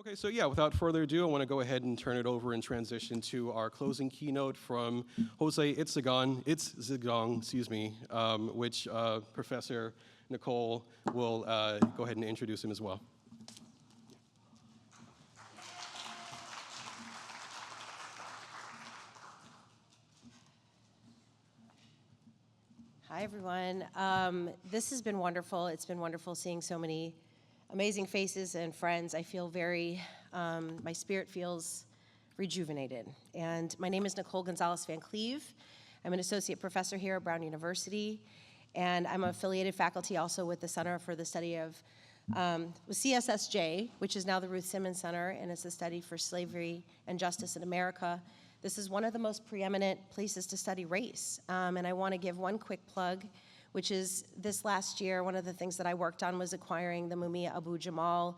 Okay, so yeah, without further ado, I want to go ahead and turn it over and transition to our closing keynote from Jose Itzigsohn, excuse me, which Professor Nicole will go ahead and introduce him as well. Hi, everyone. This has been wonderful. It's been wonderful seeing so many amazing faces and friends. I feel my spirit feels rejuvenated. And my name is Nicole Gonzalez Van Cleve. I'm an associate professor here at Brown University, and I'm affiliated faculty also with the Center for the Study of, with CSSJ, which is now the Ruth Simmons Center, and it's a study for slavery and justice in America. This is one of the most preeminent places to study race, and I want to give one quick plug, which is this last year, one of the things that I worked on was acquiring the Mumia Abu Jamal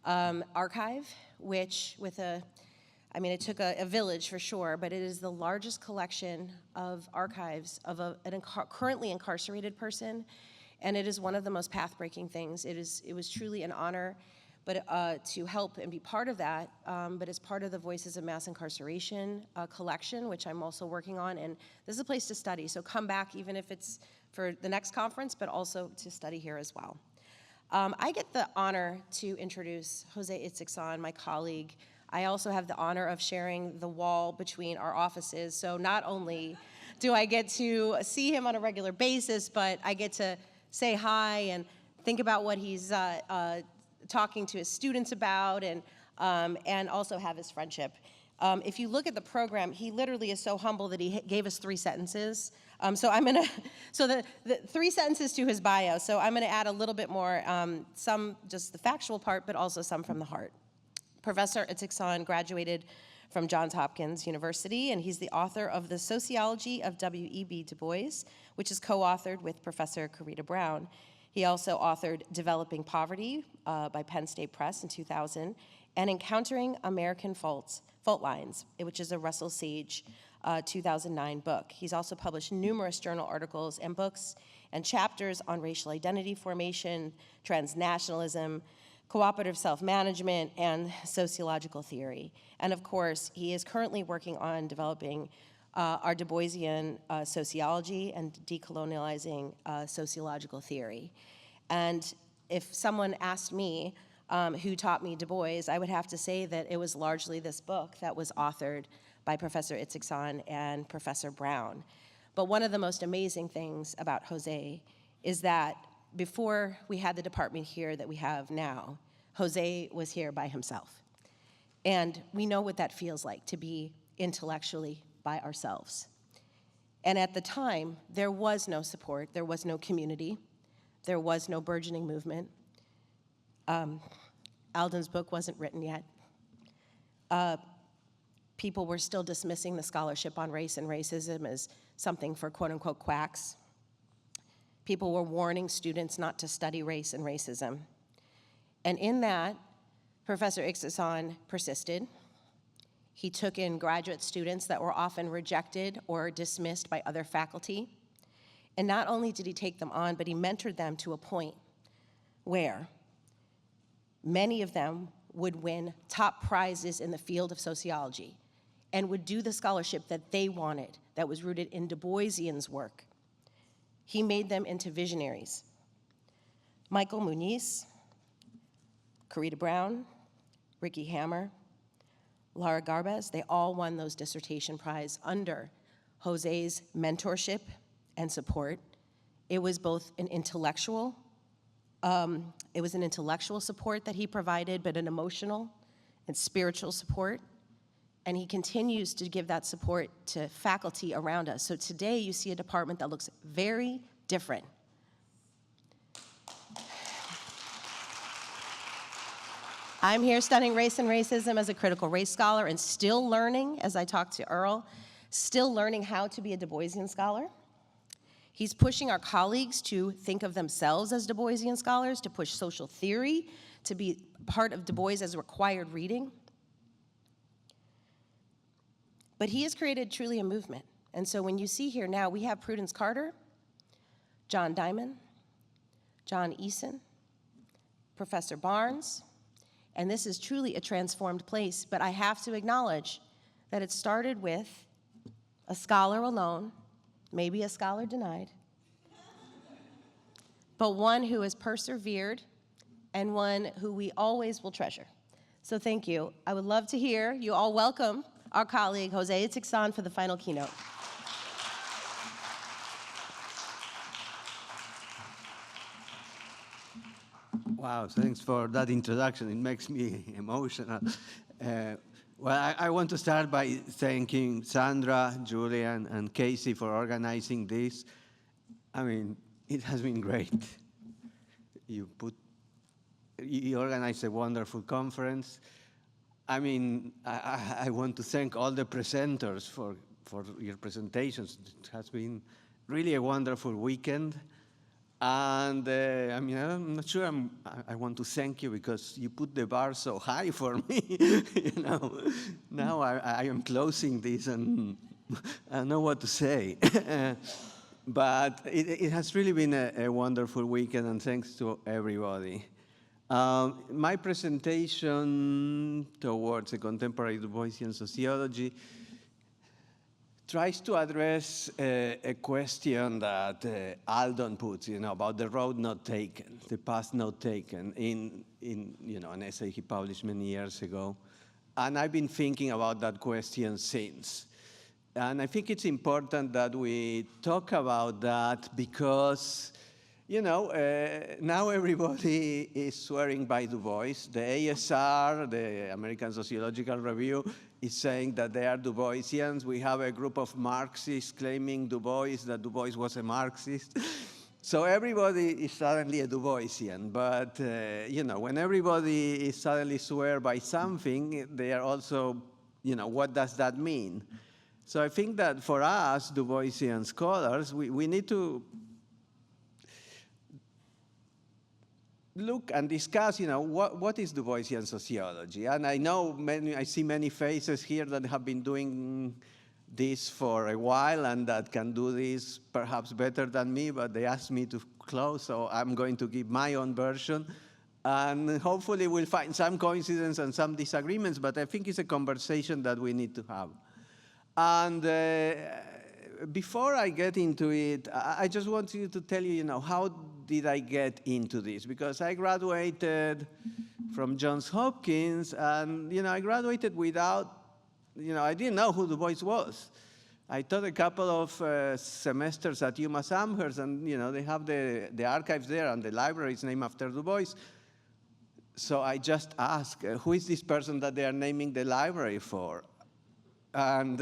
archive, which it took a village for sure, but it is the largest collection of archives of a currently incarcerated person, and it is one of the most path-breaking things. It was truly an honor to help and be part of that, but as part of the Voices of Mass Incarceration collection, which I'm also working on, and this is a place to study, so come back even if it's for the next conference, but also to study here as well. I get the honor to introduce Jose Itzigsohn, my colleague. I also have the honor of sharing the wall between our offices, so not only do I get to see him on a regular basis, but I get to say hi and think about what he's talking to his students about, and also have his friendship. If you look at the program, he literally is so humble that he gave us 3 sentences. So the 3 sentences to his bio. So I'm gonna add a little bit more, some just the factual part, but also some from the heart. Professor Itzigsohn graduated from Johns Hopkins University, and he's the author of the Sociology of W.E.B. Du Bois, which is co-authored with Professor Corita Brown. He also authored Developing Poverty by Penn State Press in 2000, and Encountering American Fault Lines, which is a Russell Sage 2009 book. He's also published numerous journal articles and books and chapters on racial identity formation, transnationalism, cooperative self-management, and sociological theory. And of course, he is currently working on developing our Boisian Sociology and decolonializing sociological theory. And if someone asked me who taught me Du Bois, I would have to say that it was largely this book that was authored by Professor Itzigsohn and Professor Brown. But one of the most amazing things about Jose is that before we had the department here that we have now, Jose was here by himself. And we know what that feels like, to be intellectually by ourselves. And at the time, there was no support, there was no community, there was no burgeoning movement. Alden's book wasn't written yet. People were still dismissing the scholarship on race and racism as something for quote-unquote quacks. People were warning students not to study race and racism. And in that, Professor Itzigsohn persisted. He took in graduate students that were often rejected or dismissed by other faculty. And not only did he take them on, but he mentored them to a point where many of them would win top prizes in the field of sociology and would do the scholarship that they wanted, that was rooted in Du Boisian's work. He made them into visionaries. Michael Muniz, Corita Brown, Ricky Hammer, Lara Garbez, they all won those dissertation prizes under Jose's mentorship and support. It was both an intellectual, support that he provided, but an emotional and spiritual support. And he continues to give that support to faculty around us. So today you see a department that looks very different. I'm here studying race and racism as a critical race scholar and still learning, as I talked to Earl, still learning how to be a Du Boisian scholar. He's pushing our colleagues to think of themselves as Du Boisian scholars, to push social theory, to be part of Du Bois as required reading. But he has created truly a movement. And so when you see here now, we have Prudence Carter, John Diamond, John Eason, Professor Barnes, And this is truly a transformed place, but I have to acknowledge that it started with a scholar alone, maybe a scholar denied, but one who has persevered and one who we always will treasure. So thank you. I would love to hear you all welcome our colleague, Jose Itzigsohn, for the final keynote. Wow, thanks for that introduction. It makes me emotional. Well, I want to start by thanking Sandra, Julian, and Casey for organizing this. I mean, it has been great. You organized a wonderful conference. I mean, I want to thank all the presenters for your presentations. It has been really a wonderful weekend. And I mean, I'm not sure I want to thank you because you put the bar so high for me. You know, now I am closing this and I don't know what to say. But it has really been a wonderful weekend, and thanks to everybody. My presentation towards a contemporary Boisian sociology tries to address a question that Aldon puts, you know, about the road not taken, the path not taken, in you know, an essay he published many years ago. And I've been thinking about that question since. And I think it's important that we talk about that because, you know, now everybody is swearing by Du Bois. The ASR, the American Sociological Review, is saying that they are Du Boisians. We have a group of Marxists claiming that Du Bois was a Marxist. So everybody is suddenly a Du Boisian. But, you know, when everybody is suddenly swear by something, they are also, you know, what does that mean? So I think that for us, Du Boisian scholars, we need to look and discuss, you know, what is Du Boisian sociology? And I know I see many faces here that have been doing this for a while and that can do this perhaps better than me, but they asked me to close, so I'm going to give my own version. And hopefully we'll find some coincidence and some disagreements, but I think it's a conversation that we need to have. And before I get into it, I just want to tell you, you know, how did I get into this? Because I graduated from Johns Hopkins, and, you know, I graduated without, you know, I didn't know who Du Bois was. I taught a couple of semesters at UMass Amherst, and, you know, they have the archives there, and the library is named after Du Bois. So I just asked, who is this person that they are naming the library for? And,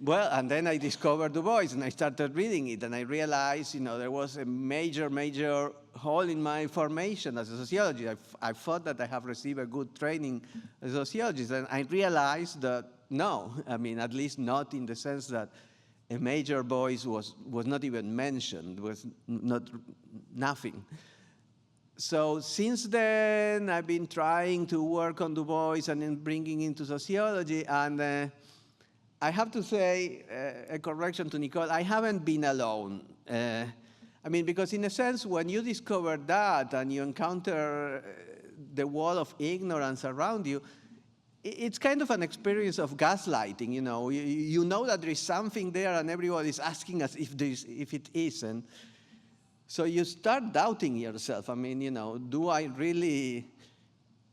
well, and then I discovered Du Bois, and I started reading it, and I realized, you know, there was a major, major hole in my formation as a sociologist. I thought that I have received a good training as a sociologist, and I realized that no, I mean, at least not in the sense that a major Bois was not even mentioned, was nothing. So since then, I've been trying to work on Du Bois and then bringing into sociology, and I have to say, a correction to Nicole, I haven't been alone. I mean, because in a sense, when you discover that and you encounter the wall of ignorance around you, it's kind of an experience of gaslighting, you know. You know that there is something there and everybody's asking us if it isn't. So you start doubting yourself. I mean, you know, do I really?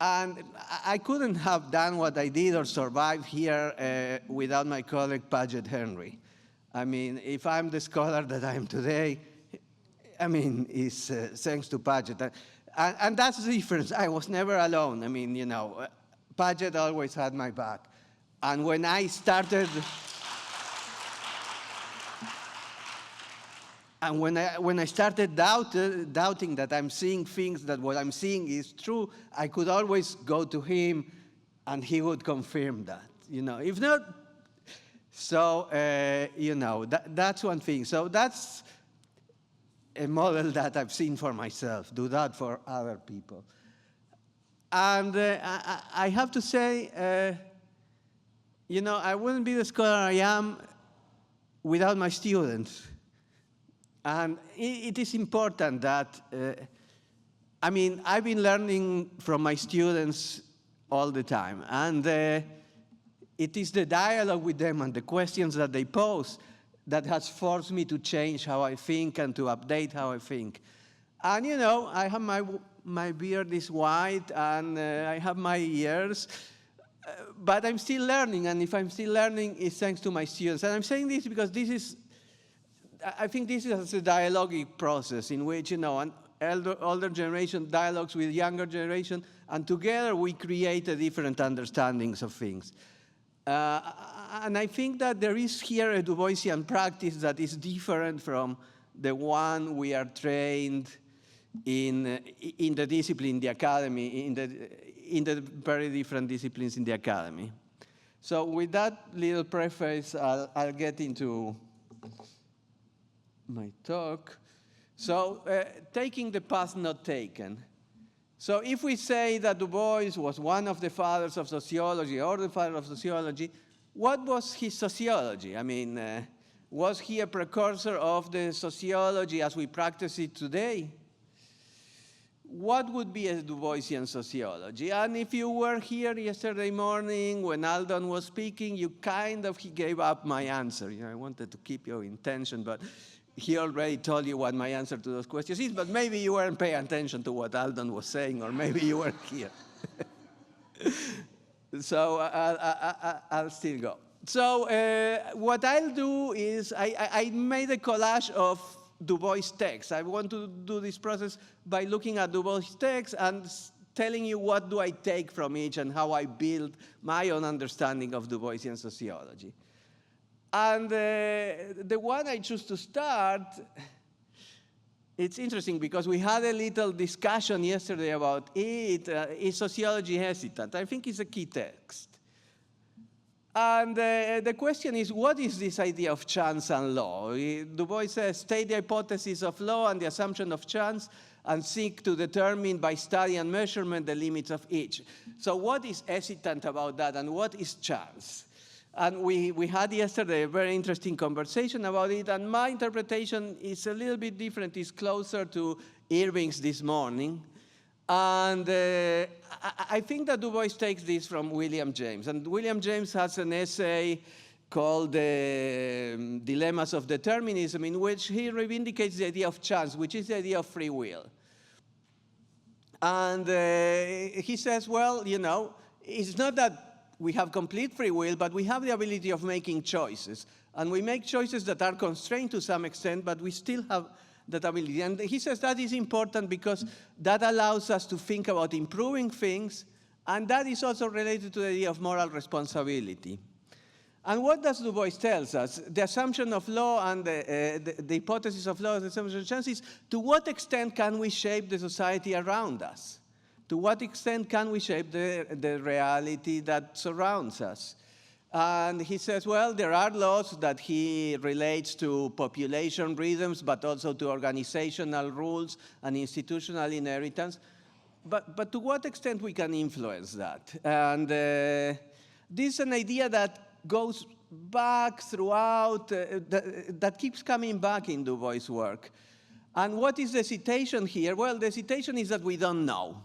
And I couldn't have done what I did or survived here without my colleague Paget Henry. I mean, if I'm the scholar that I am today, I mean, it's thanks to Paget. And that's the difference. I was never alone. I mean, you know, Paget always had my back. And when I started, and when I started doubting that I'm seeing things, that what I'm seeing is true, I could always go to him, and he would confirm that. You know, if not, so you know, that's one thing. So that's a model that I've seen for myself. Do that for other people. And I have to say, you know, I wouldn't be the scholar I am without my students. And it is important that I mean, I've been learning from my students all the time, and it is the dialogue with them and the questions that they pose that has forced me to change how I think and to update how I think. And you know, I have my beard is white, and I have my ears, but I'm still learning, and if I'm still learning, it's thanks to my students. And I'm saying this because I think this is a dialogic process in which, you know, an older generation dialogues with younger generation, and together we create a different understandings of things. And I think that there is here a Du Boisian practice that is different from the one we are trained in the discipline, the academy, in the very different disciplines in the academy. So with that little preface, I'll get into my talk. So taking the path not taken. So if we say that Du Bois was one of the fathers of sociology or the father of sociology, what was his sociology? I mean, was he a precursor of the sociology as we practice it today? What would be a Du Boisian sociology? And if you were here yesterday morning when Aldon was speaking, you kind of gave up my answer. You know, I wanted to keep your intention, but he already told you what my answer to those questions is, but maybe you weren't paying attention to what Aldon was saying, or maybe you weren't here. So I'll still go. So what I'll do is I made a collage of Du Bois' text. I want to do this process by looking at Du Bois' text and telling you what do I take from each and how I build my own understanding of Du Boisian sociology. And the one I choose to start, it's interesting because we had a little discussion yesterday about it. Is sociology hesitant? I think it's a key text. And the question is, what is this idea of chance and law? Du Bois says, state the hypothesis of law and the assumption of chance and seek to determine by study and measurement the limits of each. So what is hesitant about that, and what is chance? And we had yesterday a very interesting conversation about it, and my interpretation is a little bit different. It's closer to Irving's this morning. And I think that Du Bois takes this from William James. And William James has an essay called Dilemmas of Determinism, in which he reivindicates the idea of chance, which is the idea of free will. And he says, well, you know, it's not that we have complete free will, but we have the ability of making choices. And we make choices that are constrained to some extent, but we still have that ability. And he says that is important because that allows us to think about improving things, and that is also related to the idea of moral responsibility. And what does Du Bois tell us? The assumption of law and the hypothesis of law, the assumption of chance, is to what extent can we shape the society around us? To what extent can we shape the reality that surrounds us? And he says, well, there are laws that he relates to population rhythms, but also to organizational rules and institutional inheritance. But to what extent we can influence that? And this is an idea that goes back throughout, that keeps coming back in Du Bois' work. And what is the citation here? Well, the citation is that we don't know.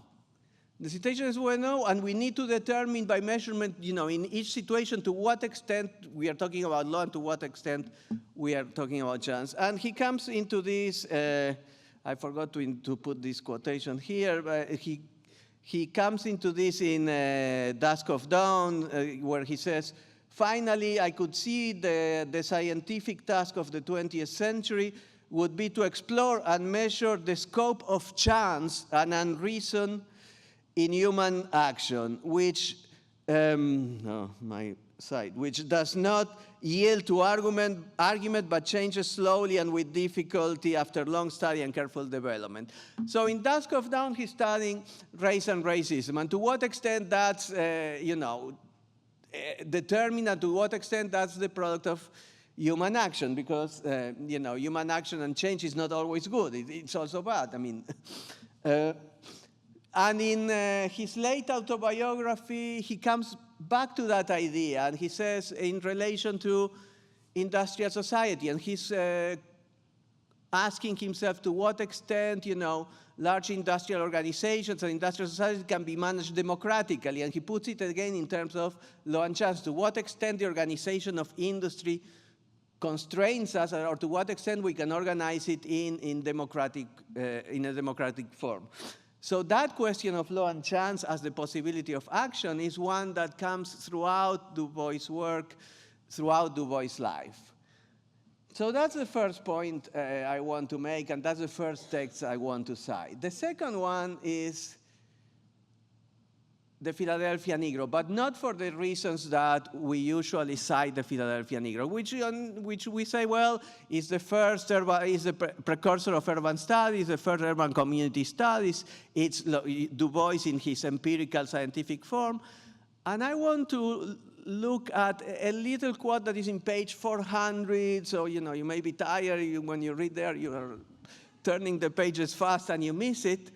The situation is we know, and we need to determine by measurement, you know, in each situation to what extent we are talking about law and to what extent we are talking about chance. And he comes into this, I forgot to put this quotation here, but he comes into this in Dusk of Dawn, where he says, finally, I could see the scientific task of the 20th century would be to explore and measure the scope of chance and unreason in human action, which which does not yield to argument, but changes slowly and with difficulty after long study and careful development. So in Dusk of Dawn, he's studying race and racism, and to what extent that's, determined, and to what extent that's the product of human action, because, human action and change is not always good. It's also bad. I mean, and in his late autobiography, he comes back to that idea, and he says in relation to industrial society, and he's asking himself to what extent, large industrial organizations and industrial societies can be managed democratically. And he puts it again in terms of law and chance. To what extent the organization of industry constrains us, or to what extent we can organize it in a democratic form. So that question of law and chance as the possibility of action is one that comes throughout Du Bois' work, throughout Du Bois' life. So that's the first point I want to make, and that's the first text I want to cite. The second one is the Philadelphia Negro, but not for the reasons that we usually cite the Philadelphia Negro, which we say, well, is the first is the precursor of urban studies, the first urban community studies. It's Du Bois in his empirical scientific form. And I want to look at a little quote that is in page 400. So, you may be tired when you read there, you are turning the pages fast and you miss it.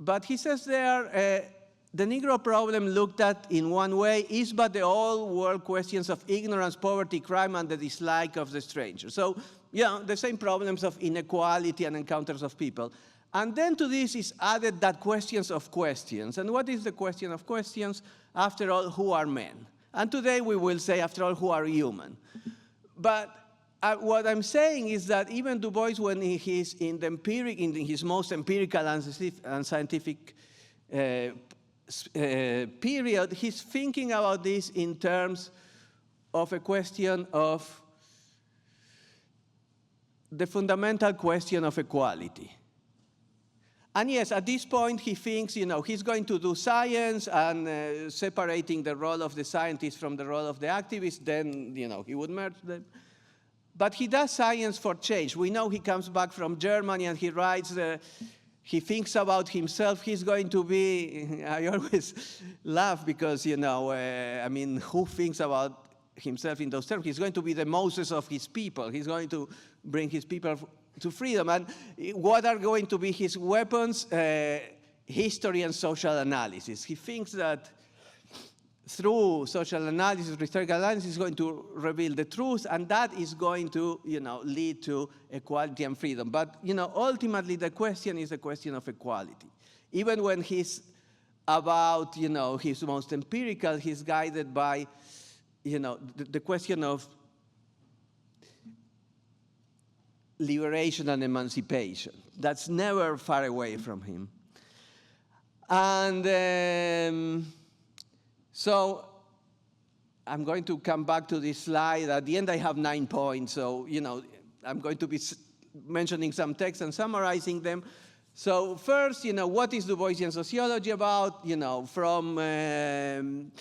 But he says there, the Negro problem looked at in one way is but the old world questions of ignorance, poverty, crime, and the dislike of the stranger. So, the same problems of inequality and encounters of people. And then to this is added that questions of questions. And what is the question of questions? After all, who are men? And today we will say, after all, who are human? But what I'm saying is that even Du Bois, when he's in his most empirical and scientific period, he's thinking about this in terms of a question of the fundamental question of equality. And yes, at this point, he thinks, he's going to do science and separating the role of the scientist from the role of the activist, then, he would merge them. But he does science for change. We know he comes back from Germany and he writes, he thinks about himself. He's going to be, I always laugh because, who thinks about himself in those terms? He's going to be the Moses of his people. He's going to bring his people to freedom. And what are going to be his weapons? History and social analysis. He thinks that through social analysis, historical analysis, is going to reveal the truth, and that is going to, lead to equality and freedom. But, ultimately, the question is a question of equality. Even when he's about, his most empirical, he's guided by, the question of liberation and emancipation. That's never far away from him. And so I'm going to come back to this slide. At the end, I have 9 points. So, I'm going to be mentioning some texts and summarizing them. So first, what is Du Boisian sociology about? From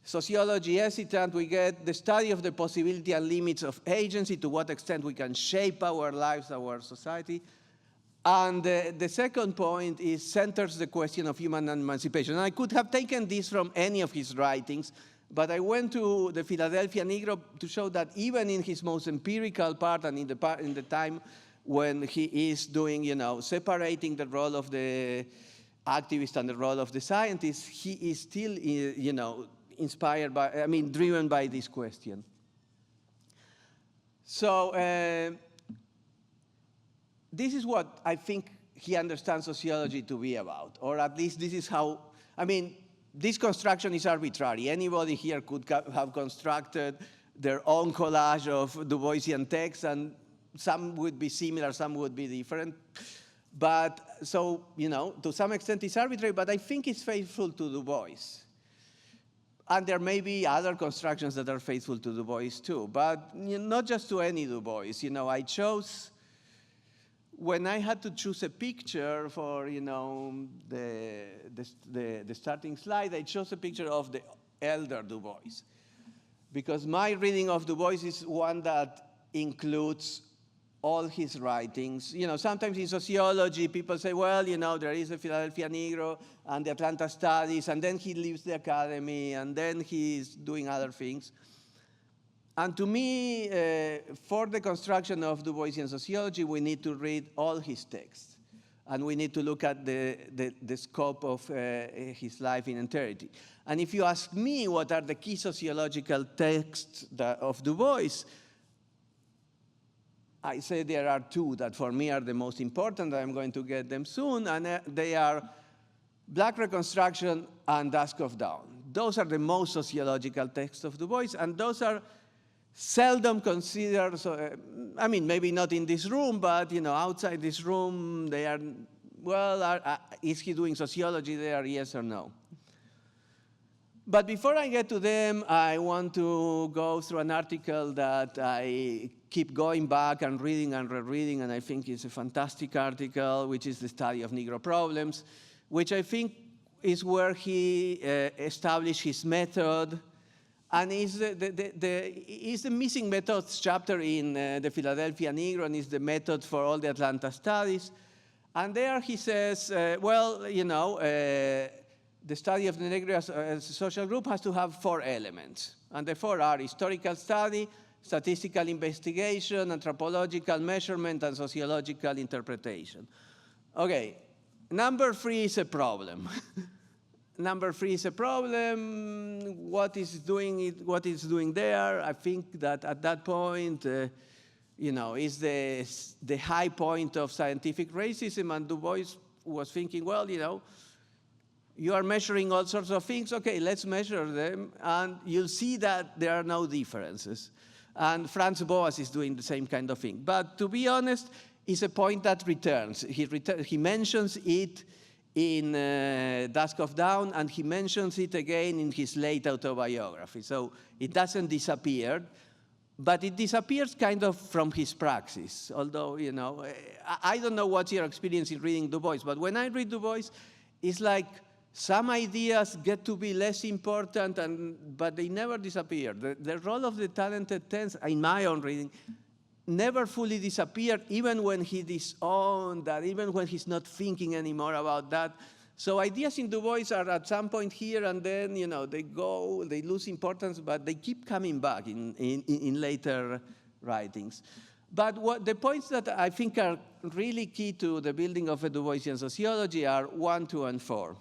sociology hesitant, we get the study of the possibility and limits of agency, to what extent we can shape our lives, our society. And the second point centers the question of human emancipation. And I could have taken this from any of his writings, but I went to the Philadelphia Negro to show that even in his most empirical part and in the time when he is doing, separating the role of the activist and the role of the scientist, he is still, inspired by, driven by this question. So this is what I think he understands sociology to be about, or at least this is how, this construction is arbitrary. Anybody here could have constructed their own collage of Du Boisian texts, and some would be similar, some would be different. But so, to some extent it's arbitrary, but I think it's faithful to Du Bois. And there may be other constructions that are faithful to Du Bois too, but not just to any Du Bois. I chose, when I had to choose a picture for, the starting slide, I chose a picture of the elder Du Bois. Because my reading of Du Bois is one that includes all his writings. Sometimes in sociology, people say, well, there is a Philadelphia Negro and the Atlanta Studies, and then he leaves the academy, and then he's doing other things. And to me, for the construction of Du Boisian sociology, we need to read all his texts. And we need to look at the scope of his life in entirety. And if you ask me what are the key sociological texts of Du Bois, I say there are two that for me are the most important. I'm going to get them soon, and they are Black Reconstruction and Dusk of Dawn. Those are the most sociological texts of Du Bois, and those are seldom considered, so, I mean, maybe not in this room, but outside this room, they are, well, is he doing sociology there, yes or no? But before I get to them, I want to go through an article that I keep going back and reading and rereading, and I think it's a fantastic article, which is the study of Negro problems, which I think is where he established his method, and is the missing methods chapter in the Philadelphia Negro, and is the method for all the Atlanta studies. And there he says, the study of the Negro as a social group has to have 4 elements. And the 4 are historical study, statistical investigation, anthropological measurement, and sociological interpretation. Okay, number 3 is a problem. Number 3 is a problem. What is doing there? I think that at that point, is the high point of scientific racism, and Du Bois was thinking, well, you are measuring all sorts of things. Okay, let's measure them, and you'll see that there are no differences. And Franz Boas is doing the same kind of thing. But to be honest, it's a point that returns. He mentions it in Dusk of Dawn, and he mentions it again in his late autobiography. So it doesn't disappear, but it disappears kind of from his praxis. Although, I don't know what's your experience in reading Du Bois, but when I read Du Bois, it's like some ideas get to be less important, but they never disappear. The role of the talented tens, in my own reading, never fully disappeared, even when he disowned that, even when he's not thinking anymore about that. So ideas in Du Bois are at some point here, and then they lose importance, but they keep coming back in later writings. But the points that I think are really key to the building of a Du Boisian sociology are 1, 2, and 4.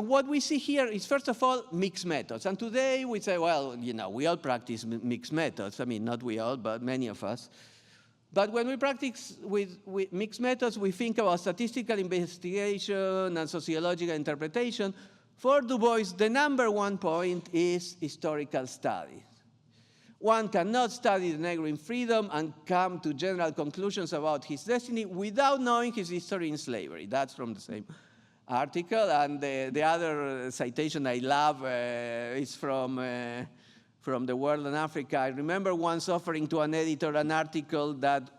What we see here is, first of all, mixed methods. And today we say, well, we all practice mixed methods. I mean, not we all, but many of us. But when we practice with mixed methods, we think about statistical investigation and sociological interpretation. For Du Bois, the number 1 point is historical study. One cannot study the Negro in freedom and come to general conclusions about his destiny without knowing his history in slavery. That's from the same article. And the other citation I love is from the World in Africa. I remember once offering to an editor an article that,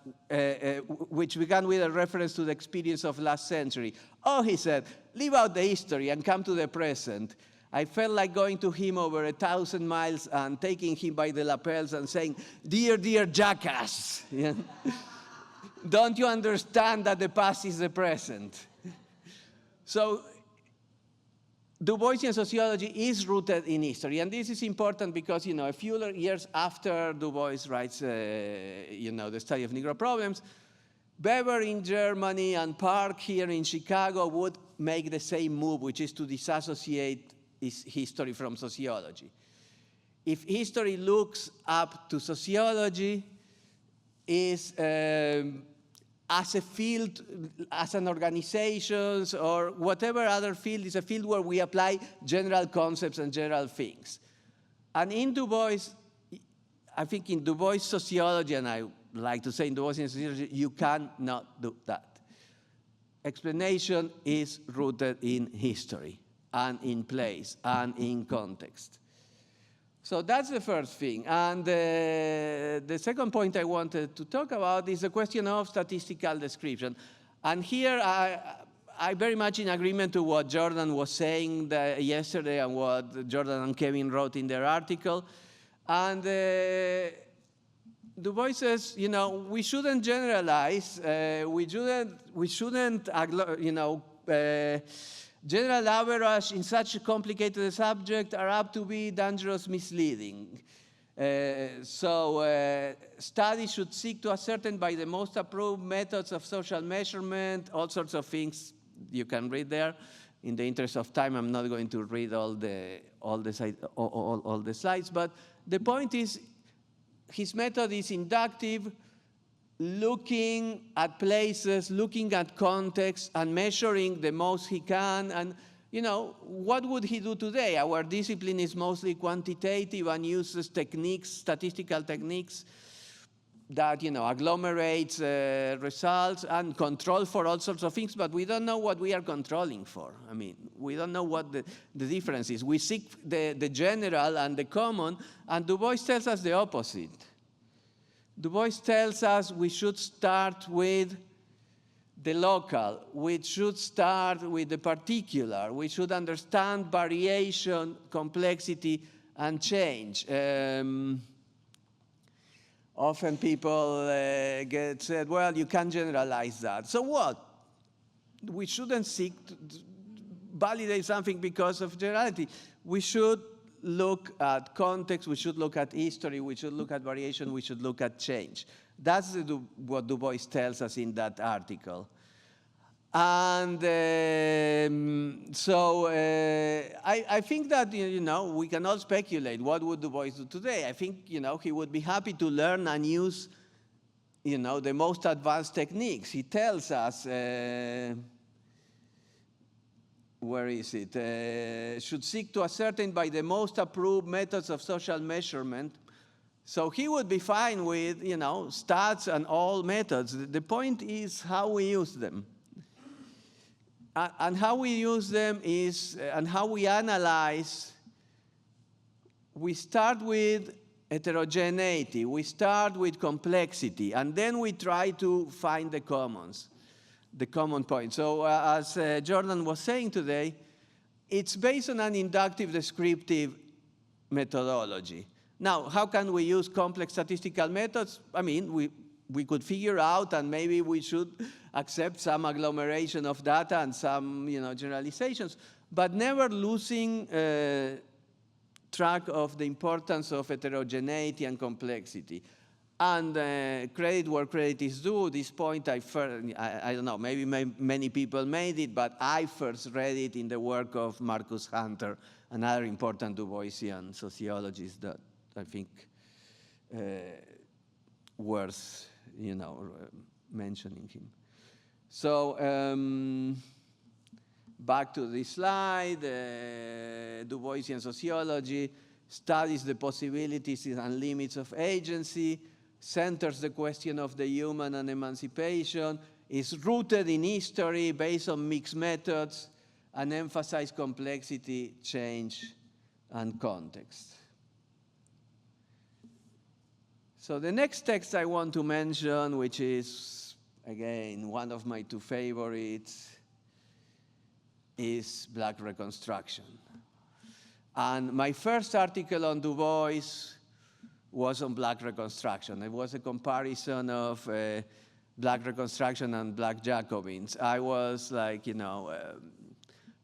which began with a reference to the experience of last century. Oh, he said, leave out the history and come to the present. I felt like going to him over 1,000 miles and taking him by the lapels and saying, dear, dear jackass, don't you understand that the past is the present? So Du Boisian sociology is rooted in history, and this is important because, a few years after Du Bois writes, the study of Negro problems, Weber in Germany and Park here in Chicago would make the same move, which is to disassociate history from sociology. If history looks up to sociology, is as a field, as an organization, or whatever other field, is a field where we apply general concepts and general things. And in Du Bois, I think in Du Bois sociology, and I like to say in Du Boisian sociology, you cannot do that. Explanation is rooted in history, and in place, and in context. So that's the first thing. And the second point I wanted to talk about is the question of statistical description. And here I very much in agreement to what Jordan was saying yesterday and what Jordan and Kevin wrote in their article. And Du Bois says, we shouldn't generalize. We shouldn't general average in such a complicated subject are apt to be dangerous, misleading. So studies should seek to ascertain by the most approved methods of social measurement, all sorts of things you can read there. In the interest of time, I'm not going to read all the slides, but the point is, his method is inductive, looking at places, looking at context, and measuring the most he can. And, what would he do today? Our discipline is mostly quantitative and uses techniques, statistical techniques, that agglomerates results and control for all sorts of things, but we don't know what we are controlling for. I mean, we don't know what the difference is. We seek the general and the common, and Du Bois tells us the opposite. Du Bois tells us we should start with the local, we should start with the particular, we should understand variation, complexity, and change. Often people get said, well, you can't generalize that. So what? We shouldn't seek to validate something because of generality. We should look at context, we should look at history, we should look at variation, we should look at change. That's what Du Bois tells us in that article. And I think that, we can all speculate what would Du Bois do today. I think, he would be happy to learn and use, the most advanced techniques. He tells us, where is it? Should seek to ascertain by the most approved methods of social measurement. So he would be fine with, stats and all methods. The point is how we use them. And how we use them is, and how we analyze, we start with heterogeneity, we start with complexity, and then we try to find the commons, the common point. So as Jordan was saying today, it's based on an inductive descriptive methodology. Now, how can we use complex statistical methods? I mean, we could figure out, and maybe we should accept some agglomeration of data and some generalizations, but never losing track of the importance of heterogeneity and complexity. And credit where credit is due. This point I don't know, maybe many people made it, but I first read it in the work of Marcus Hunter, another important Du Boisian sociologist that I think worth mentioning him. So back to this slide, Du Boisian sociology studies the possibilities and limits of agency, centers the question of the human and emancipation, is rooted in history based on mixed methods, and emphasizes complexity, change, and context. So the next text I want to mention, which is, again, one of my two favorites, is Black Reconstruction. And my first article on Du Bois was on Black Reconstruction. It was a comparison of Black Reconstruction and Black Jacobins. I was like,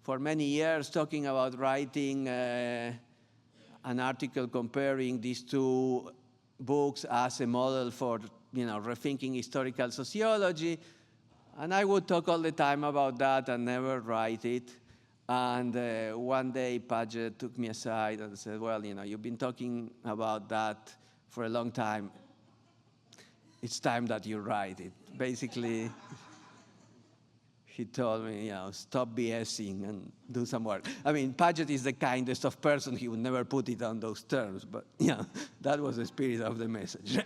for many years talking about writing an article comparing these two books as a model for, rethinking historical sociology. And I would talk all the time about that and never write it. And one day, Paget took me aside and said, well, you've been talking about that for a long time. It's time that you write it. Basically, he told me, stop BSing and do some work. I mean, Paget is the kindest of person. He would never put it on those terms. But, that was the spirit of the message.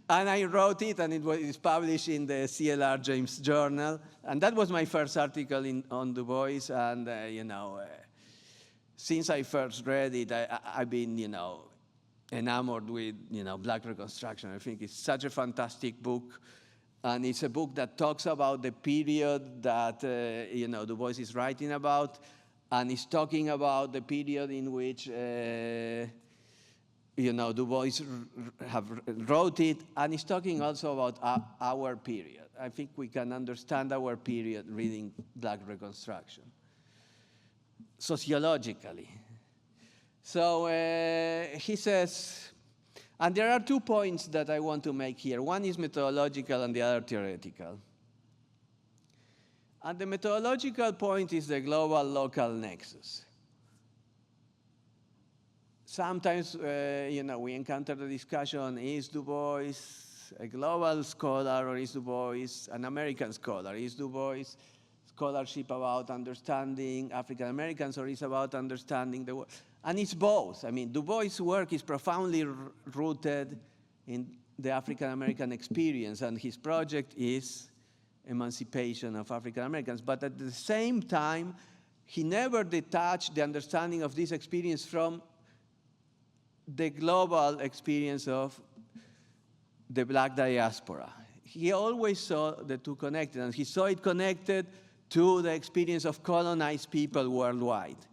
And I wrote it, and it was published in the CLR James Journal. And that was my first article on Du Bois. And, since I first read it, I've been, enamored with, Black Reconstruction. I think it's such a fantastic book. And it's a book that talks about the period that, Du Bois is writing about. And it's talking about the period in which, Du Bois wrote it. And it's talking also about our period. I think we can understand our period reading Black Reconstruction, sociologically. So he says, and there are 2 points that I want to make here. One is methodological and the other theoretical. And the methodological point is the global-local nexus. sometimes, we encounter the discussion, is Du Bois a global scholar or is Du Bois an American scholar? Is Du Bois scholarship about understanding African Americans or is about understanding the world? And it's both. I mean, Du Bois' work is profoundly rooted in the African American experience, and his project is emancipation of African Americans. But at the same time, he never detached the understanding of this experience from the global experience of the black diaspora. He always saw the two connected, and he saw it connected to the experience of colonized people worldwide.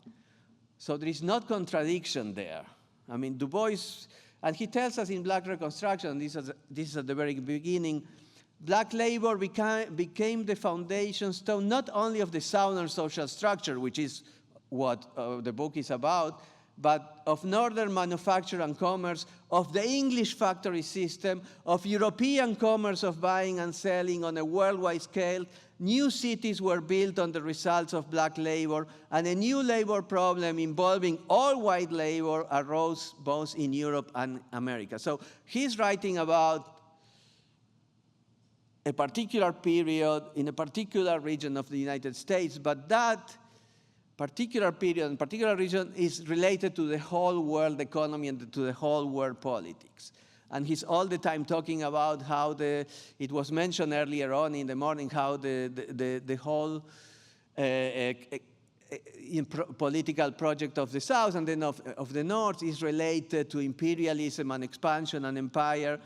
So there is not contradiction there. I mean, Du Bois, and he tells us in Black Reconstruction, this is at the very beginning, black labor became the foundation stone not only of the Southern social structure, which is what the book is about, but of Northern manufacture and commerce, of the English factory system, of European commerce of buying and selling on a worldwide scale. New cities were built on the results of black labor, and a new labor problem involving all white labor arose both in Europe and America. So he's writing about a particular period in a particular region of the United States, but that particular period and particular region is related to the whole world economy and to the whole world politics. And he's all the time talking about how it was mentioned earlier on in the morning, how the whole political project of the South and then of the North is related to imperialism and expansion and empire.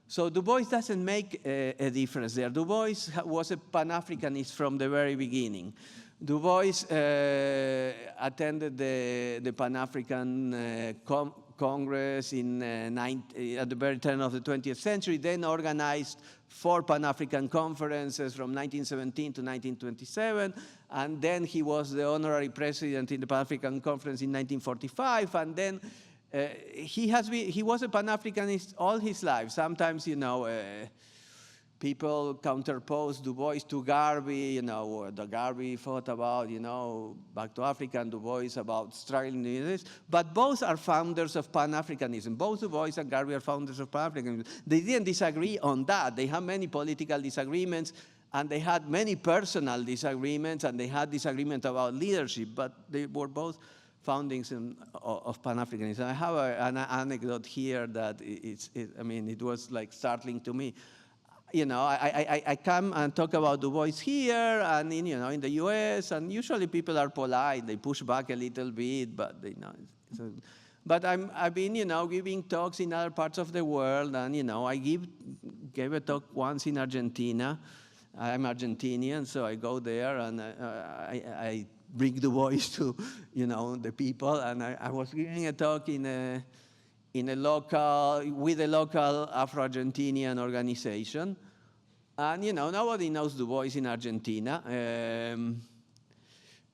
So Du Bois doesn't make a difference there. Du Bois was a Pan-Africanist from the very beginning. Du Bois attended the Pan-African Congress at the very turn of the 20th century, then organized 4 Pan-African conferences from 1917 to 1927, and then he was the honorary president in the Pan-African Conference in 1945, and then he was a Pan-Africanist all his life. Sometimes, people counterpose Du Bois to Garvey, the Garvey thought about, back to Africa, and Du Bois about struggling in this. But both are founders of Pan-Africanism. Both Du Bois and Garvey are founders of Pan-Africanism. They didn't disagree on that. They had many political disagreements, and they had many personal disagreements, and they had disagreement about leadership, but they were both foundings of Pan-Africanism. I have an anecdote here that it was like startling to me. I come and talk about Du Bois here and in the U.S., and usually people are polite. They push back a little bit, but but I've been giving talks in other parts of the world, and I gave a talk once in Argentina. I'm Argentinian, so I go there and I bring Du Bois to the people, and I was giving a talk with a local Afro-Argentinian organization. And, nobody knows Du Bois in Argentina.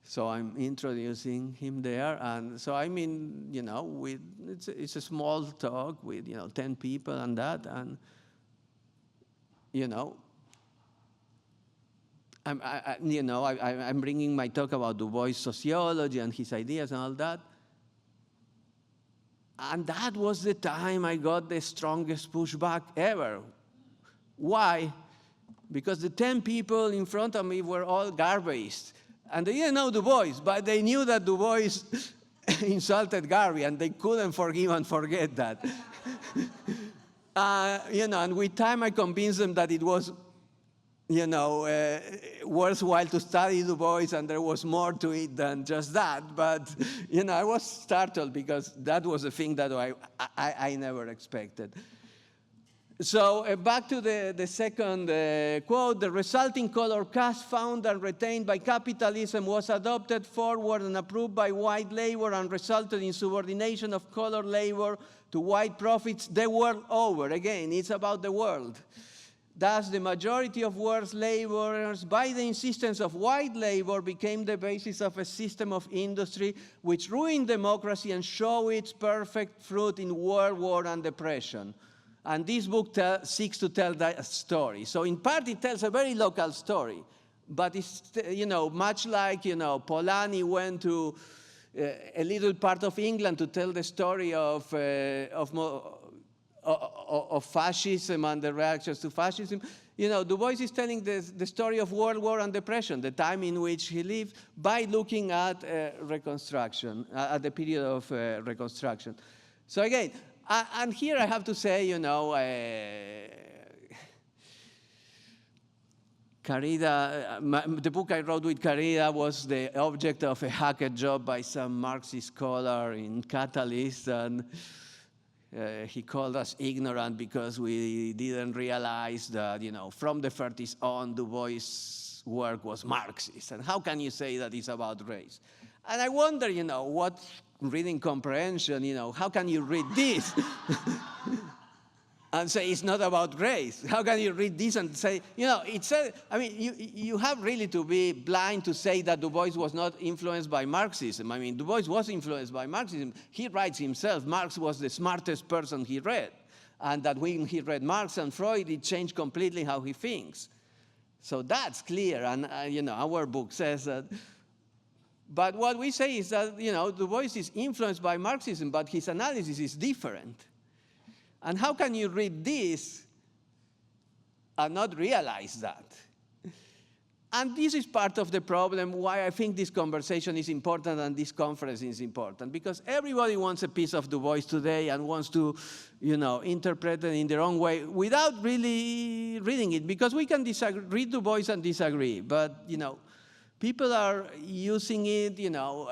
So I'm introducing him there. And so it's a small talk with, 10 people and that. And, I'm bringing my talk about Du Bois' sociology and his ideas and all that. And that was the time I got the strongest pushback ever. Why? Because the 10 people in front of me were all Garveyists. And they didn't know Du Bois, but they knew that Du Bois insulted Garvey, and they couldn't forgive and forget that. And with time I convinced them that it was worthwhile to study Du Bois, and there was more to it than just that. But, I was startled because that was a thing that I never expected. So back to the second quote, the resulting color caste found and retained by capitalism was adopted forward and approved by white labor and resulted in subordination of color labor to white profits the world over. Again, it's about the world. Thus, the majority of world's laborers, by the insistence of white labor, became the basis of a system of industry which ruined democracy and showed its perfect fruit in World War and depression. And this book seeks to tell that story. So in part, it tells a very local story. But it's, much like, Polanyi went to a little part of England to tell the story of fascism and the reactions to fascism. You know, Du Bois is telling the story of World War and Depression, the time in which he lived, by looking at Reconstruction, at the period of Reconstruction. So again, and here I have to say, you know, Carida, the book I wrote with Carida was the object of a hacker job by some Marxist scholar in Catalyst, and he called us ignorant because we didn't realize that, you know, from the 30s on, Du Bois' work was Marxist. And how can you say that it's about race? And I wonder, you know, what reading comprehension, you know, how can you read this and say it's not about race? How can you read this and say, you know, I mean, you have really to be blind to say that Du Bois was not influenced by Marxism. I mean, Du Bois was influenced by Marxism. He writes himself, Marx was the smartest person he read. And that when he read Marx and Freud, it changed completely how he thinks. So that's clear, and you know, our book says that. But what we say is that, you know, Du Bois is influenced by Marxism, but his analysis is different. And how can you read this and not realize that? And this is part of the problem why I think this conversation is important and this conference is important, because everybody wants a piece of Du Bois today and wants to, you know, interpret it in their own way without really reading it, because we can read Du Bois and disagree, but, you know, people are using it, you know,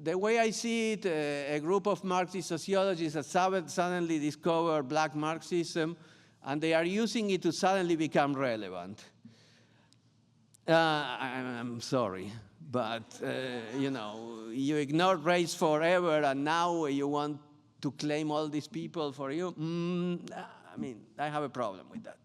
the way I see it, a group of Marxist sociologists have suddenly discovered black Marxism, and they are using it to suddenly become relevant. I'm sorry, but, you know, you ignored race forever, and now you want to claim all these people for you? I mean, I have a problem with that.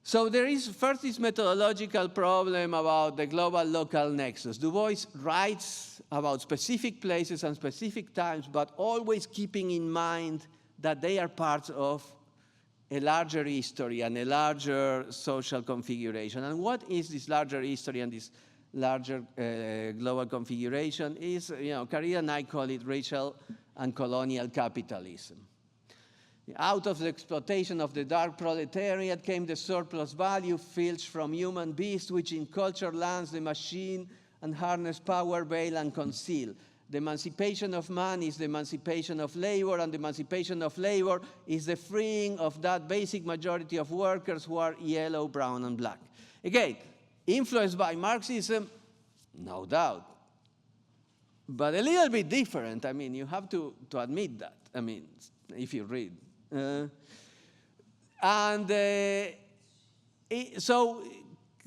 So there is first this methodological problem about the global-local nexus. Du Bois writes about specific places and specific times, but always keeping in mind that they are part of a larger history and a larger social configuration. And what is this larger history and this larger global configuration is, you know, Carida and I call it racial and colonial capitalism. Out of the exploitation of the dark proletariat came the surplus value filched from human beasts, which in cultured lands the machine and harness power, veil, and conceal. The emancipation of man is the emancipation of labor, and the emancipation of labor is the freeing of that basic majority of workers who are yellow, brown, and black. Again, influenced by Marxism, no doubt, but a little bit different. I mean, you have to admit that, I mean, if you read. So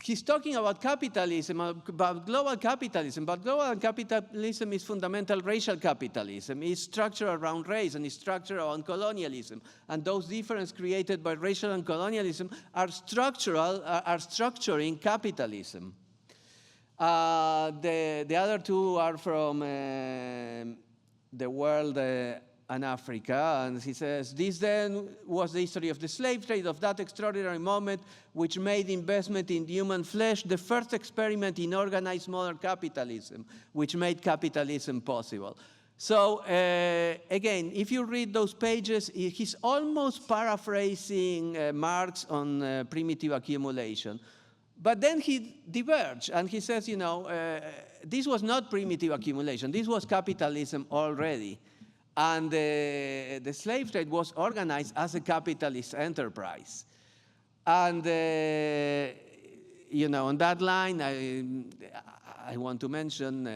he's talking about capitalism, about global capitalism, but global capitalism is fundamental racial capitalism. It's structured around race and it's structured around colonialism. And those differences created by racial and colonialism are structuring capitalism. The other two are from the world and Africa, and he says, this then was the history of the slave trade, of that extraordinary moment which made investment in human flesh the first experiment in organized modern capitalism, which made capitalism possible. So again, if you read those pages, he's almost paraphrasing Marx on primitive accumulation. But then he diverged, and he says, you know, this was not primitive accumulation, this was capitalism already. And the slave trade was organized as a capitalist enterprise. And, you know, on that line, I want to mention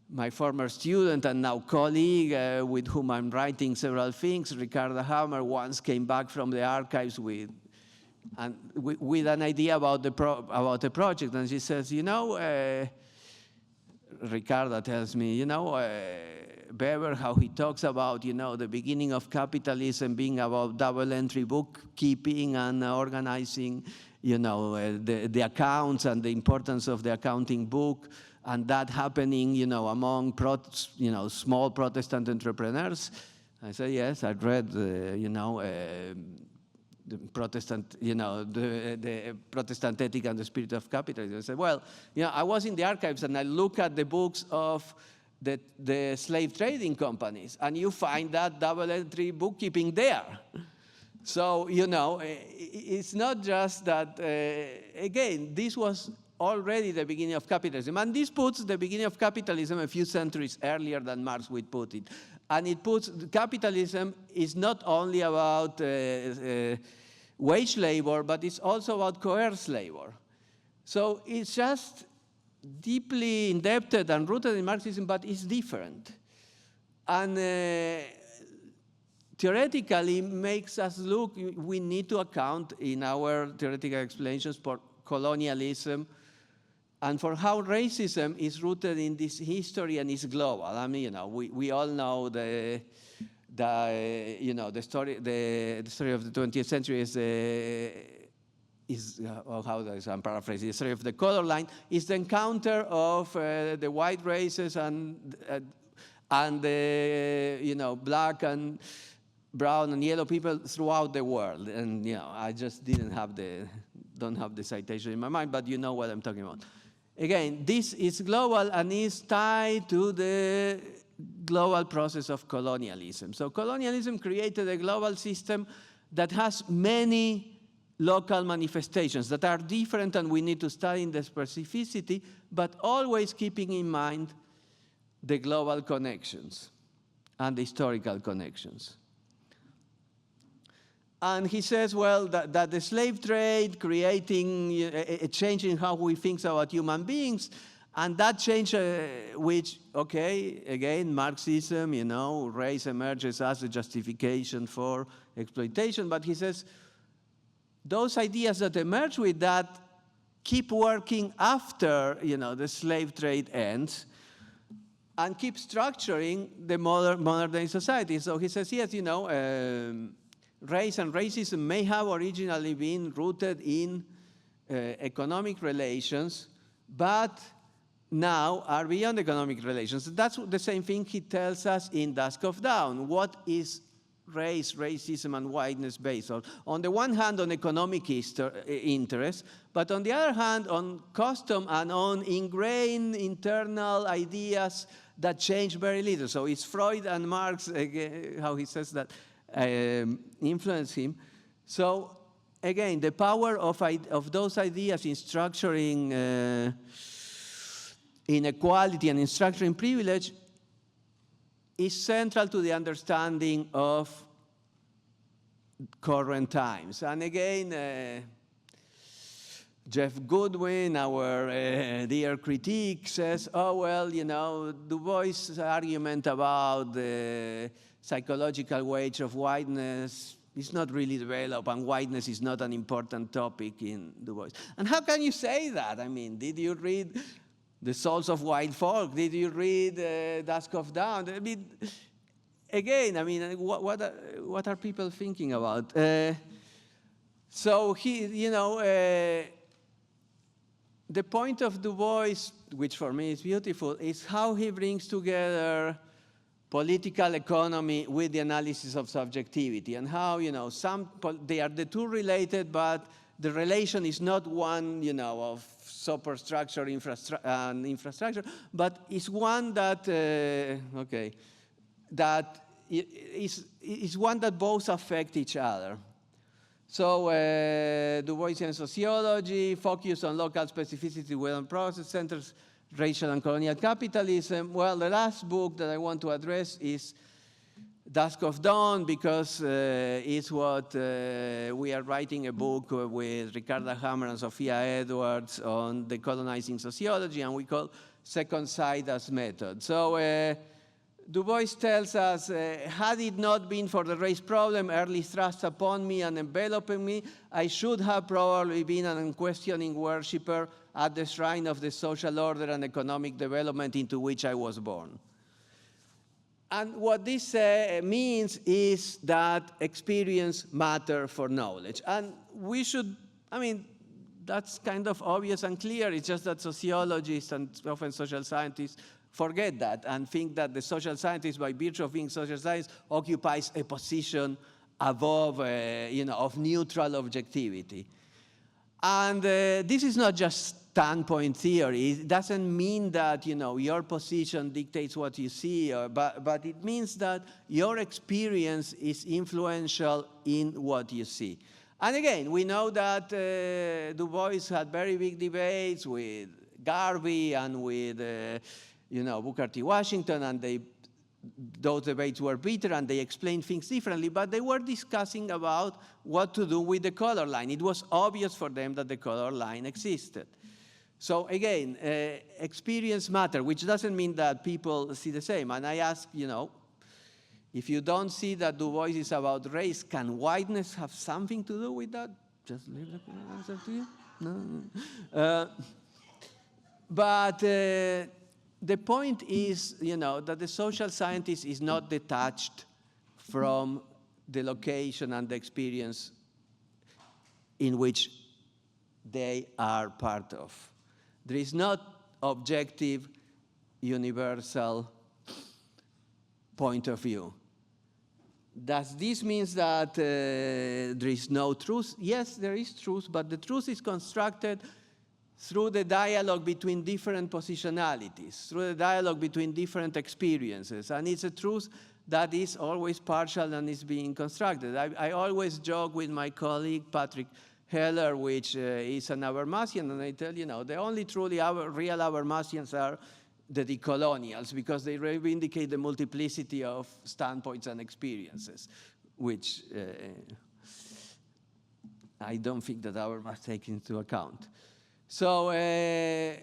my former student and now colleague with whom I'm writing several things, Ricarda Hammer, once came back from the archives with an idea about the project. And she says, you know, Ricarda tells me, you know, Weber, how he talks about, you know, the beginning of capitalism being about double-entry bookkeeping and organizing, you know, the accounts and the importance of the accounting book, and that happening, you know, among, small Protestant entrepreneurs. I said, yes, I'd read, you know, the Protestant, the Protestant ethic and the spirit of capitalism. I said, well, I was in the archives and I look at the books of the slave trading companies, and you find that double entry bookkeeping there. So, it's not just that, again, this was already the beginning of capitalism. And this puts the beginning of capitalism a few centuries earlier than Marx would put it. And it puts capitalism is not only about wage labor, but it's also about coerced labor. So it's just deeply indebted and rooted in Marxism, but it's different. And theoretically makes us look, we need to account in our theoretical explanations for colonialism and for how racism is rooted in this history and is global. I mean, we all know the story of the 20th century I'm paraphrasing, the story of the color line is the encounter of the white races and the black and brown and yellow people throughout the world. And I just don't have the citation in my mind, but you know what I'm talking about. Again, this is global and is tied to the global process of colonialism. So colonialism created a global system that has many local manifestations that are different, and we need to study in the specificity, but always keeping in mind the global connections and the historical connections. And he says, well, that the slave trade creating a change in how we think about human beings, and that change, which, okay, again, Marxism, race emerges as a justification for exploitation, but he says, those ideas that emerge with that keep working after, the slave trade ends, and keep structuring the modern day society. So he says, yes, race and racism may have originally been rooted in economic relations, but now are beyond economic relations. That's the same thing he tells us in Dusk of Dawn. What is race, racism, and whiteness based on? On the one hand, on economic interest, but on the other hand, on custom and on ingrained internal ideas that change very little. So it's Freud and Marx, how he says that, influence him. So again, the power of those ideas in structuring inequality and in structuring privilege is central to the understanding of current times. And again, Jeff Goodwin, our dear critique, says, oh, well, Du Bois' argument about the psychological wage of whiteness is not really developed, and whiteness is not an important topic in Du Bois. And how can you say that? I mean, did you read The Souls of White Folk? Did you read Dusk of Dawn? I mean, again, what are people thinking about? So the point of Du Bois, which for me is beautiful, is how he brings together political economy with the analysis of subjectivity, and how, they are the two related, but the relation is not one, of superstructure and infrastructure, but is one that, that is one that both affect each other. So Boisian Sociology, focus on local specificity within process, centers racial and colonial capitalism. Well, the last book that I want to address is Dusk of Dawn, because it's what we are writing a book with Ricarda Hammer and Sophia Edwards on decolonizing sociology, and we call Second Sight as Method. So Du Bois tells us, had it not been for the race problem early thrust upon me and enveloping me, I should have probably been an unquestioning worshipper at the shrine of the social order and economic development into which I was born. And what this means is that experience matters for knowledge. And we should, that's kind of obvious and clear. It's just that sociologists and often social scientists forget that and think that the social scientist, by virtue of being social science, occupies a position above, of neutral objectivity. And this is not just standpoint theory. It doesn't mean that, your position dictates what you see, but it means that your experience is influential in what you see. And again, we know that Du Bois had very big debates with Garvey and with, Booker T. Washington, and those debates were bitter and they explained things differently, but they were discussing about what to do with the color line. It was obvious for them that the color line existed. So again, experience matter, which doesn't mean that people see the same. And I ask, if you don't see that Du Bois is about race, can whiteness have something to do with that? Just leave the answer to you. No. But the point is, that the social scientist is not detached from the location and the experience in which they are part of. There is not objective, universal point of view. Does this mean that there is no truth? Yes, there is truth, but the truth is constructed through the dialogue between different positionalities, through the dialogue between different experiences. And it's a truth that is always partial and is being constructed. I always joke with my colleague, Patrick Heller, which is an Habermasian, and I tell the only truly real Habermasians are the decolonials, because they reivindicate the multiplicity of standpoints and experiences, which I don't think that Habermas takes into account. So the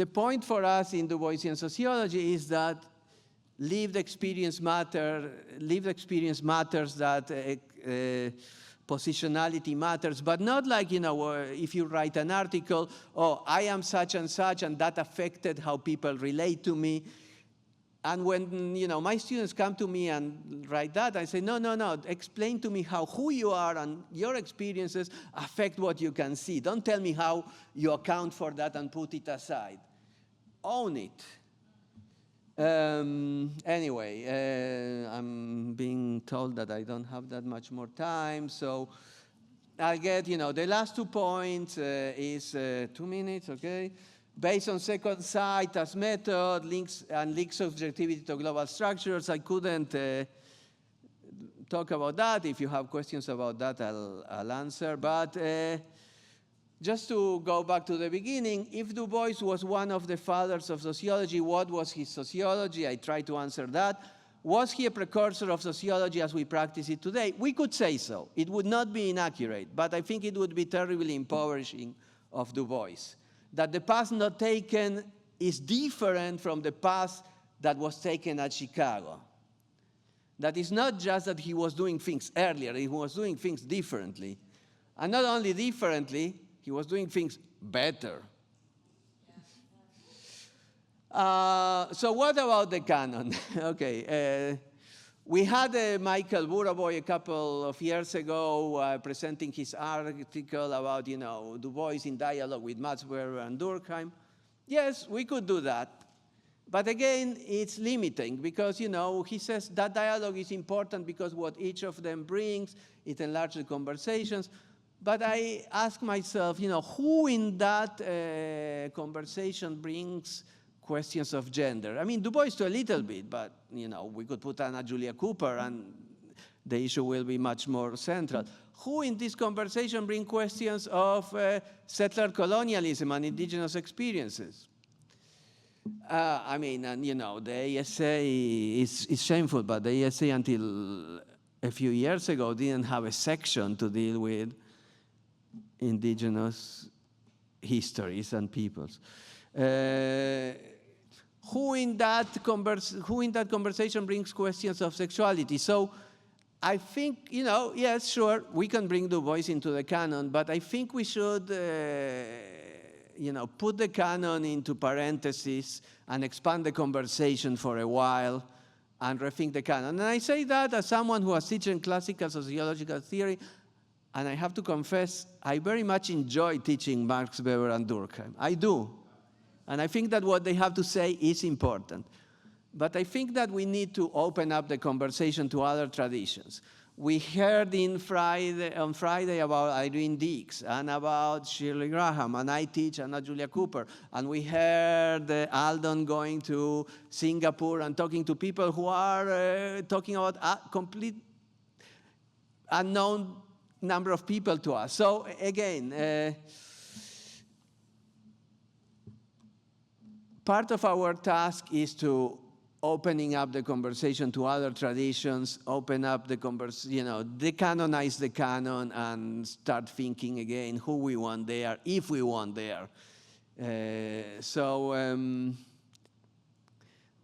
point for us in the Boisian sociology is that lived experience matters, that positionality matters, but not like, if you write an article, I am such and such, and that affected how people relate to me. And when, my students come to me and write that, I say, no, explain to me how who you are and your experiences affect what you can see. Don't tell me how you account for that and put it aside. Own it. Anyway, I'm being told that I don't have that much more time, so I'll get, the last 2 points is 2 minutes, okay? Based on second sight as method, links subjectivity to global structures. I couldn't talk about that. If you have questions about that, I'll answer. But just to go back to the beginning, if Du Bois was one of the fathers of sociology, what was his sociology? I try to answer that. Was he a precursor of sociology as we practice it today? We could say so. It would not be inaccurate, but I think it would be terribly impoverishing of Du Bois. That the path not taken is different from the path that was taken at Chicago. That is not just that he was doing things earlier, he was doing things differently. And not only differently, he was doing things better. So what about the canon? Okay, we had Michael Buraboy a couple of years ago presenting his article about, Du Bois in dialogue with Max Weber and Durkheim. Yes, we could do that. But again, it's limiting because, he says that dialogue is important because what each of them brings, it enlarges the conversations. But I ask myself, who in that conversation brings questions of gender? I mean, Du Bois to a little bit, but, we could put Anna Julia Cooper and the issue will be much more central. Who in this conversation bring questions of settler colonialism and indigenous experiences? The ASA is shameful, but the ASA until a few years ago didn't have a section to deal with indigenous histories and peoples. Who in that conversation brings questions of sexuality? So I think, yes, sure, we can bring Du Bois into the canon, but I think we should, put the canon into parentheses and expand the conversation for a while and rethink the canon. And I say that as someone who has teaching classical sociological theory, and I have to confess, I very much enjoy teaching Max Weber and Durkheim. I do. And I think that what they have to say is important. But I think that we need to open up the conversation to other traditions. We heard on Friday about Irene Dix and about Shirley Graham, and I teach Anna Julia Cooper. And we heard Aldon going to Singapore and talking to people who are talking about a complete unknown number of people to us. So again, part of our task is to opening up the conversation to other traditions, open up the decanonize the canon and start thinking again who we want there, if we want there.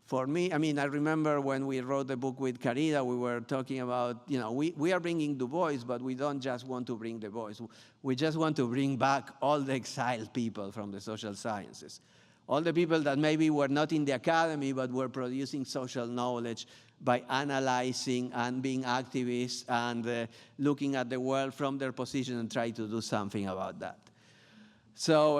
For me, I mean, I remember when we wrote the book with Carida, we were talking about, we are bringing Du Bois, but we don't just want to bring Du Bois. We just want to bring back all the exiled people from the social sciences. All the people that maybe were not in the academy, but were producing social knowledge by analyzing and being activists and looking at the world from their position and try to do something about that. So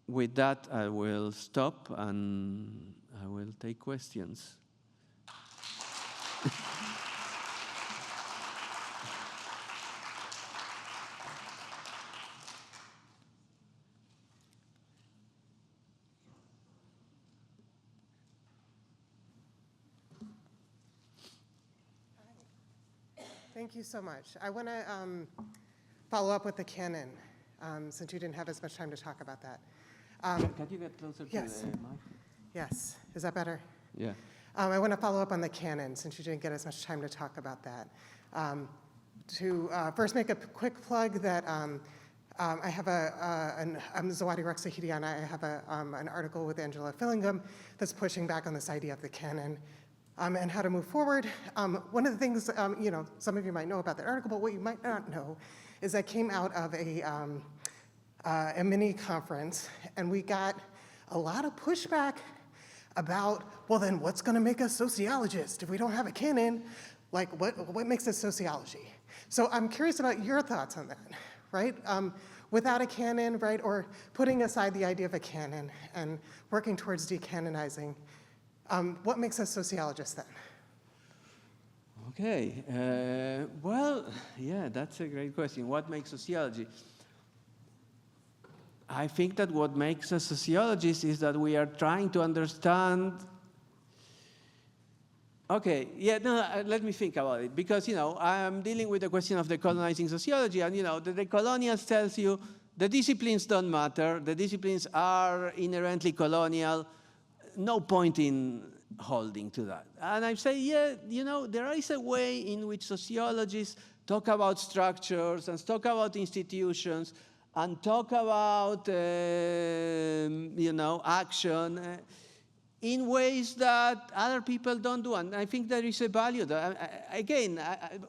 with that, I will stop and I will take questions. Thank you so much. I want to follow up with the canon, since you didn't have as much time to talk about that. Can you get closer yes. to the mic? Yes. Is that better? Yeah. I want to follow up on the canon, since you didn't get as much time to talk about that. To first make a quick plug that I have I'm Zawadi Ruxahidi, and I have an article with Angela Fillingham that's pushing back on this idea of the canon. And how to move forward. One of the things, some of you might know about that article, but what you might not know is that came out of a mini conference, and we got a lot of pushback about, well, then what's going to make us sociologists if we don't have a canon? Like, what makes us sociology? So I'm curious about your thoughts on that, right? Without a canon, right, or putting aside the idea of a canon and working towards decanonizing. What makes us sociologists then? Okay, well, yeah, that's a great question. What makes sociology? I think that what makes us sociologists is that we are trying to understand. Okay, yeah, no, let me think about it. Because, I'm dealing with the question of decolonizing sociology, and, the decolonials tells you the disciplines don't matter, the disciplines are inherently colonial, no point in holding to that. And I say, yeah, there is a way in which sociologists talk about structures and talk about institutions and talk about, action in ways that other people don't do. And I think there is a value.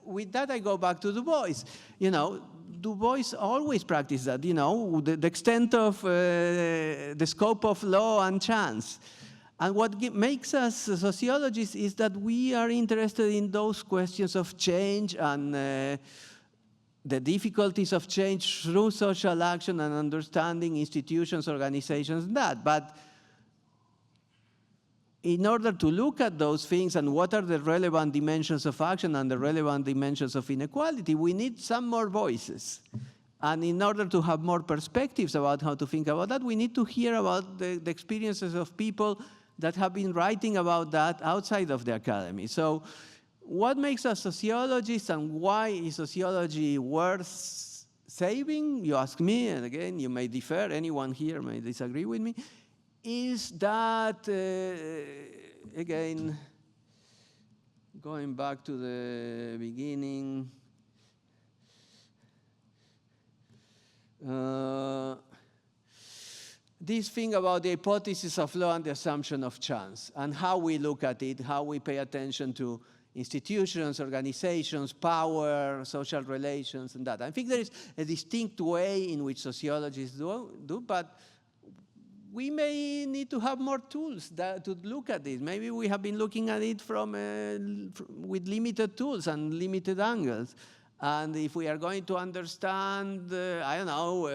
With that, I go back to Du Bois. Du Bois always practiced that, the extent of the scope of law and chance. And what makes us sociologists is that we are interested in those questions of change and the difficulties of change through social action and understanding institutions, organizations, and that. But in order to look at those things and what are the relevant dimensions of action and the relevant dimensions of inequality, we need some more voices. And in order to have more perspectives about how to think about that, we need to hear about the experiences of people that have been writing about that outside of the academy. So what makes us sociologists and why is sociology worth saving, you ask me, and again, you may differ, anyone here may disagree with me, is that, again, going back to the beginning, this thing about the hypothesis of law and the assumption of chance, and how we look at it, how we pay attention to institutions, organizations, power, social relations, and that. I think there is a distinct way in which sociologists do, but we may need to have more tools to look at it. Maybe we have been looking at it with limited tools and limited angles. And if we are going to understand, I don't know,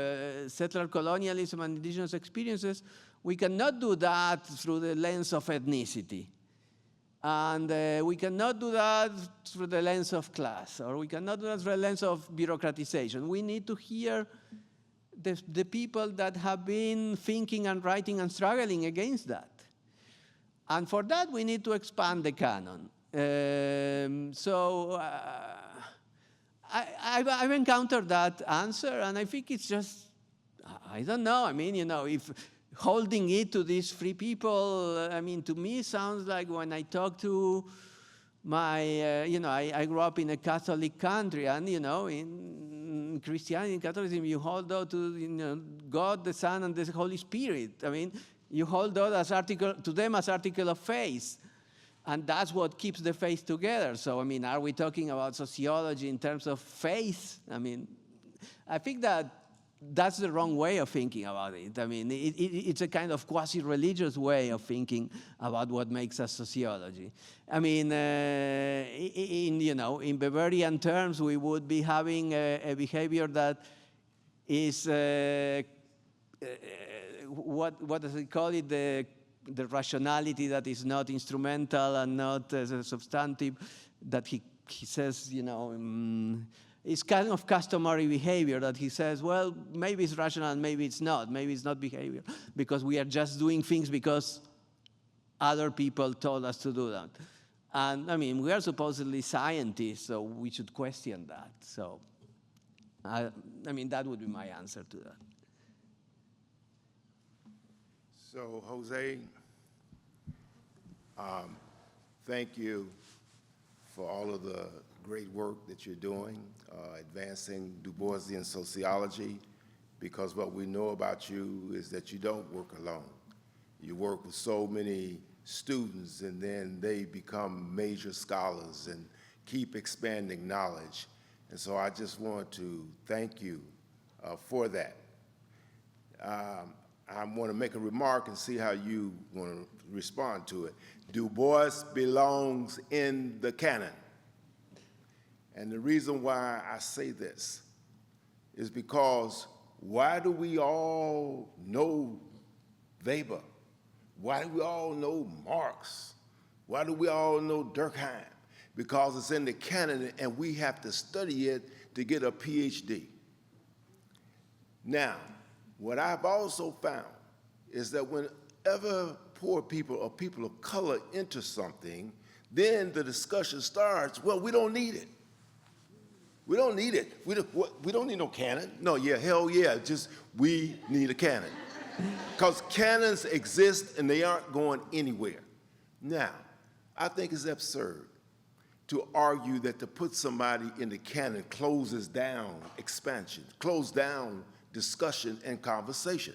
settler colonialism and indigenous experiences, we cannot do that through the lens of ethnicity. And we cannot do that through the lens of class, or we cannot do that through the lens of bureaucratization. We need to hear the people that have been thinking and writing and struggling against that. And for that, we need to expand the canon. I've encountered that answer, and I think it's just, I don't know. I mean, if holding it to these three people, I mean, to me, sounds like when I talk to my, I grew up in a Catholic country, and, in Christianity, in Catholicism, you hold out to, God, the Son, and the Holy Spirit. I mean, you hold out to them as article of faith. And that's what keeps the faith together. So, I mean, are we talking about sociology in terms of faith? I mean, I think that's the wrong way of thinking about it. I mean, it's a kind of quasi-religious way of thinking about what makes us sociology. I mean, in Weberian terms, we would be having a behavior that is, what does it call it? The rationality that is not instrumental and not substantive, that he says, it's kind of customary behavior that he says, well, maybe it's rational and maybe it's not. Maybe it's not behavior because we are just doing things because other people told us to do that. And I mean, we are supposedly scientists, so we should question that. So, I mean, that would be my answer to that. So, Jose, thank you for all of the great work that you're doing, advancing Boisian sociology, because what we know about you is that you don't work alone. You work with so many students, and then they become major scholars and keep expanding knowledge. And so I just want to thank you for that. I want to make a remark and see how you want to respond to it. Du Bois belongs in the canon. And the reason why I say this is because why do we all know W.E.B? Why do we all know Marx? Why do we all know Durkheim? Because it's in the canon and we have to study it to get a PhD. Now, what I've also found is that whenever poor people or people of color enter something, then the discussion starts, well, we don't need it. We don't need it. We don't need no canon. No, yeah, hell yeah, just we need a canon. Because canons exist and they aren't going anywhere. Now, I think it's absurd to argue that to put somebody in the canon closes down expansion, closes down discussion and conversation.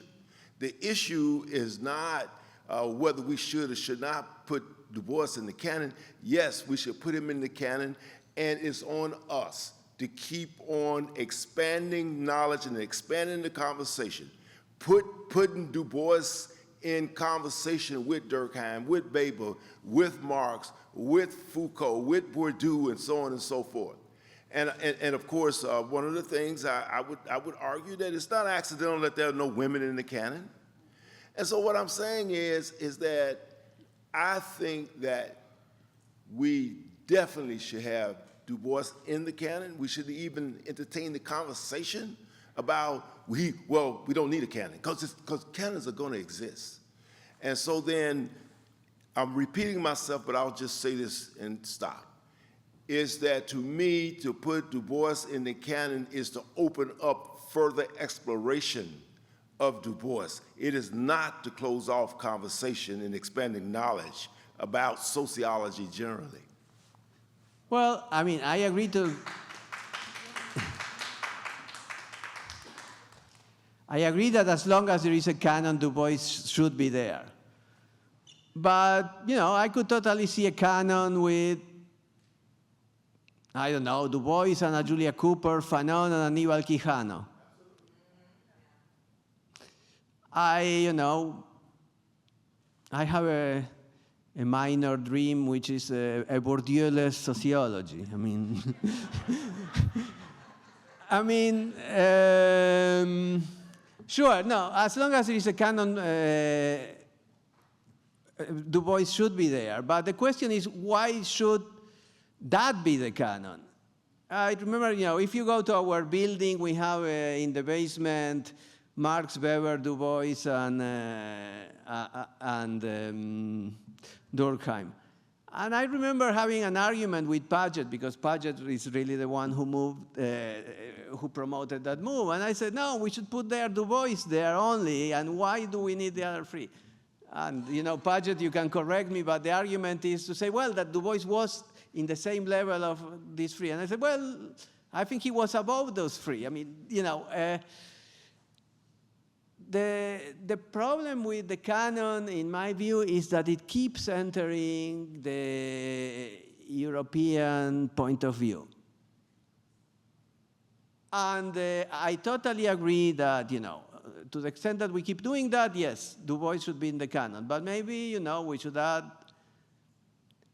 The issue is not whether we should or should not put Du Bois in the canon. Yes, we should put him in the canon, and it's on us to keep on expanding knowledge and expanding the conversation, putting Du Bois in conversation with Durkheim, with Weber, with Marx, with Foucault, with Bourdieu, and so on and so forth. And of course, one of the things I would argue that it's not accidental that there are no women in the canon. And so what I'm saying is that I think that we definitely should have Du Bois in the canon. We should even entertain the conversation about, we don't need a canon, because canons are going to exist. And so then, I'm repeating myself, but I'll just say this and stop. Is that to me, to put Du Bois in the canon is to open up further exploration of Du Bois. It is not to close off conversation and expanding knowledge about sociology generally. Well, I mean, I agree to... I agree that as long as there is a canon, Du Bois should be there. But, I could totally see a canon with, I don't know, Du Bois and a Julia Cooper, Fanon and Aníbal Quijano. I have a minor dream, which is a Bourdieu-less sociology. I mean, I mean, sure, no, as long as there is a canon, Du Bois should be there. But the question is, why should that be the canon? I remember, if you go to our building, we have in the basement Marx, Weber, Du Bois, and Durkheim. And I remember having an argument with Paget, because Paget is really the one who who promoted that move. And I said, no, we should put there Du Bois there only, and why do we need the other three? And, Paget, you can correct me, but the argument is to say, well, that Du Bois was in the same level of these three. And I said, well, I think he was above those three. I mean, the problem with the canon, in my view, is that it keeps entering the European point of view. And I totally agree that, to the extent that we keep doing that, yes, Du Bois should be in the canon. But maybe, we should add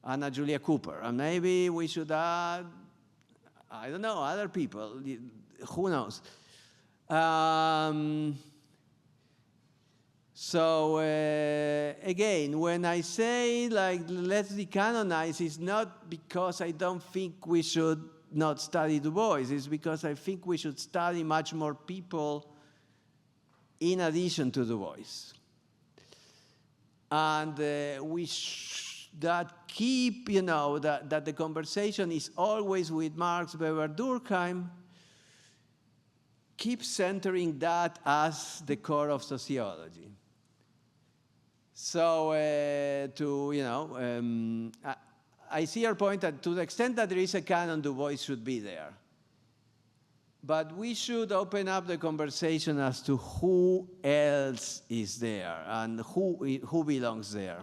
Anna Julia Cooper. And maybe we should add, I don't know, other people. Who knows? So again, when I say let's decanonize, it's not because I don't think we should not study Du Bois. It's because I think we should study much more people in addition to Du Bois. And that keep, that the conversation is always with Marx, Weber, Durkheim, keep centering that as the core of sociology. So I see your point that to the extent that there is a canon, Du Bois should be there. But we should open up the conversation as to who else is there and who belongs there.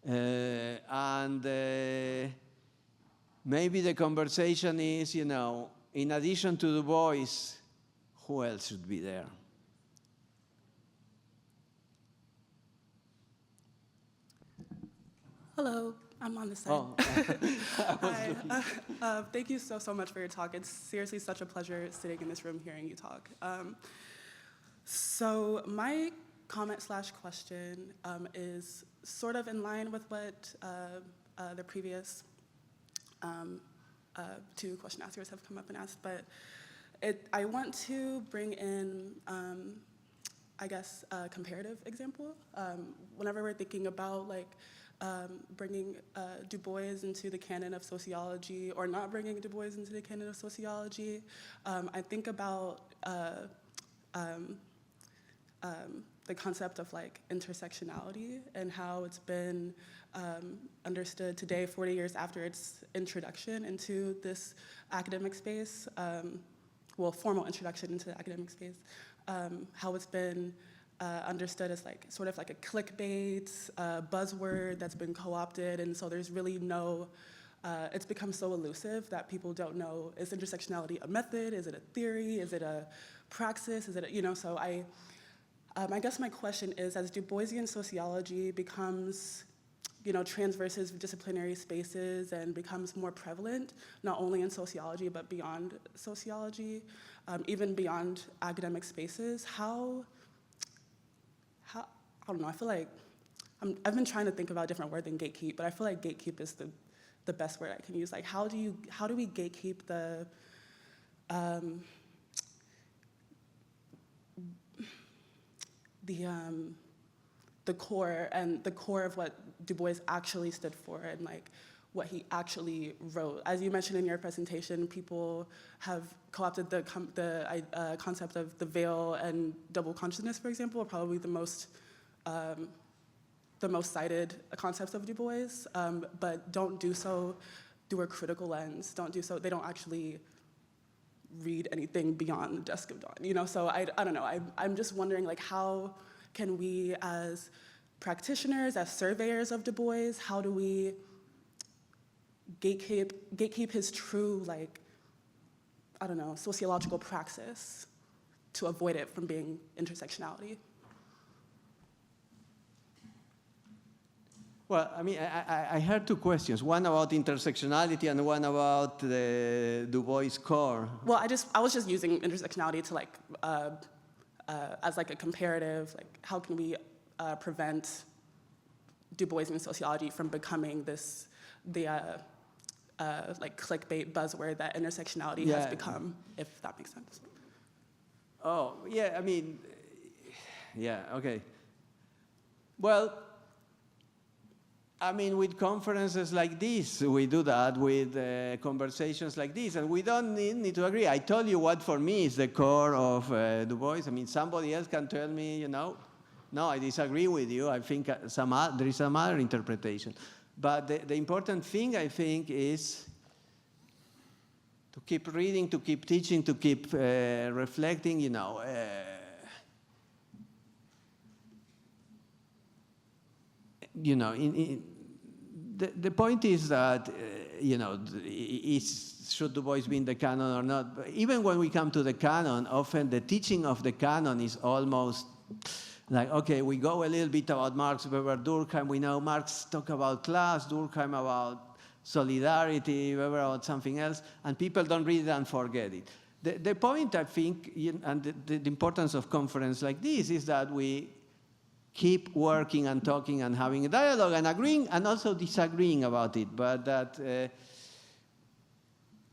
And maybe the conversation is, in addition to Du Bois, who else should be there? Hello, I'm on this side. Oh. Hi. Thank you so much for your talk. It's seriously such a pleasure sitting in this room hearing you talk. So my comment/question is sort of in line with what the previous two question askers have come up and asked, but I want to bring in, I guess, a comparative example. Whenever we're thinking about bringing Du Bois into the canon of sociology or not bringing Du Bois into the canon of sociology, I think about the concept of intersectionality and how it's been understood today, 40 years after its introduction into this academic space, formal introduction into the academic space, how it's been understood as sort of like a clickbait buzzword that's been co-opted, and so there's really no, it's become so elusive that people don't know, is intersectionality a method, is it a theory, is it a praxis, is it so I guess my question is, as Du Boisian sociology becomes, transverses disciplinary spaces and becomes more prevalent, not only in sociology, but beyond sociology, even beyond academic spaces, how I don't know, I feel like, I've been trying to think about a different word than gatekeep, but I feel like gatekeep is the best word I can use. How do we gatekeep the core of what Du Bois actually stood for and what he actually wrote. As you mentioned in your presentation, people have co-opted the concept of the veil and double consciousness, for example, are probably the most cited concepts of Du Bois, but don't do so through a critical lens. They don't actually read anything beyond the dusk of dawn. So I don't know. I'm just wondering, how can we, as practitioners, as surveyors of Du Bois, how do we gatekeep his true, I don't know, sociological praxis to avoid it from being intersectionality? Well, I mean, I heard two questions, one about intersectionality and one about the Du Bois core. Well, I was just using intersectionality to like, as like a comparative, like how can we prevent Du Boisian sociology from becoming like clickbait buzzword that intersectionality has become, if that makes sense. Oh, yeah, I mean, yeah, okay. Well, I mean, with conferences like this, we do that with conversations like this, and we don't need to agree. I told you what for me is the core of Du Bois. I mean, somebody else can tell me, you know, no, I disagree with you. I think there is some other interpretation. But the important thing, I think, is to keep reading, to keep teaching, to keep reflecting, you know. You know, the point is that, you know, should Du Bois be in the canon or not? But even when we come to the canon, often the teaching of the canon is almost like, okay, we go a little bit about Marx, Weber, Durkheim. We know Marx talk about class, Durkheim about solidarity, Weber about something else, and people don't read it and forget it. The point, I think, and the importance of conference like this is that we keep working and talking and having a dialogue and agreeing and also disagreeing about it, but that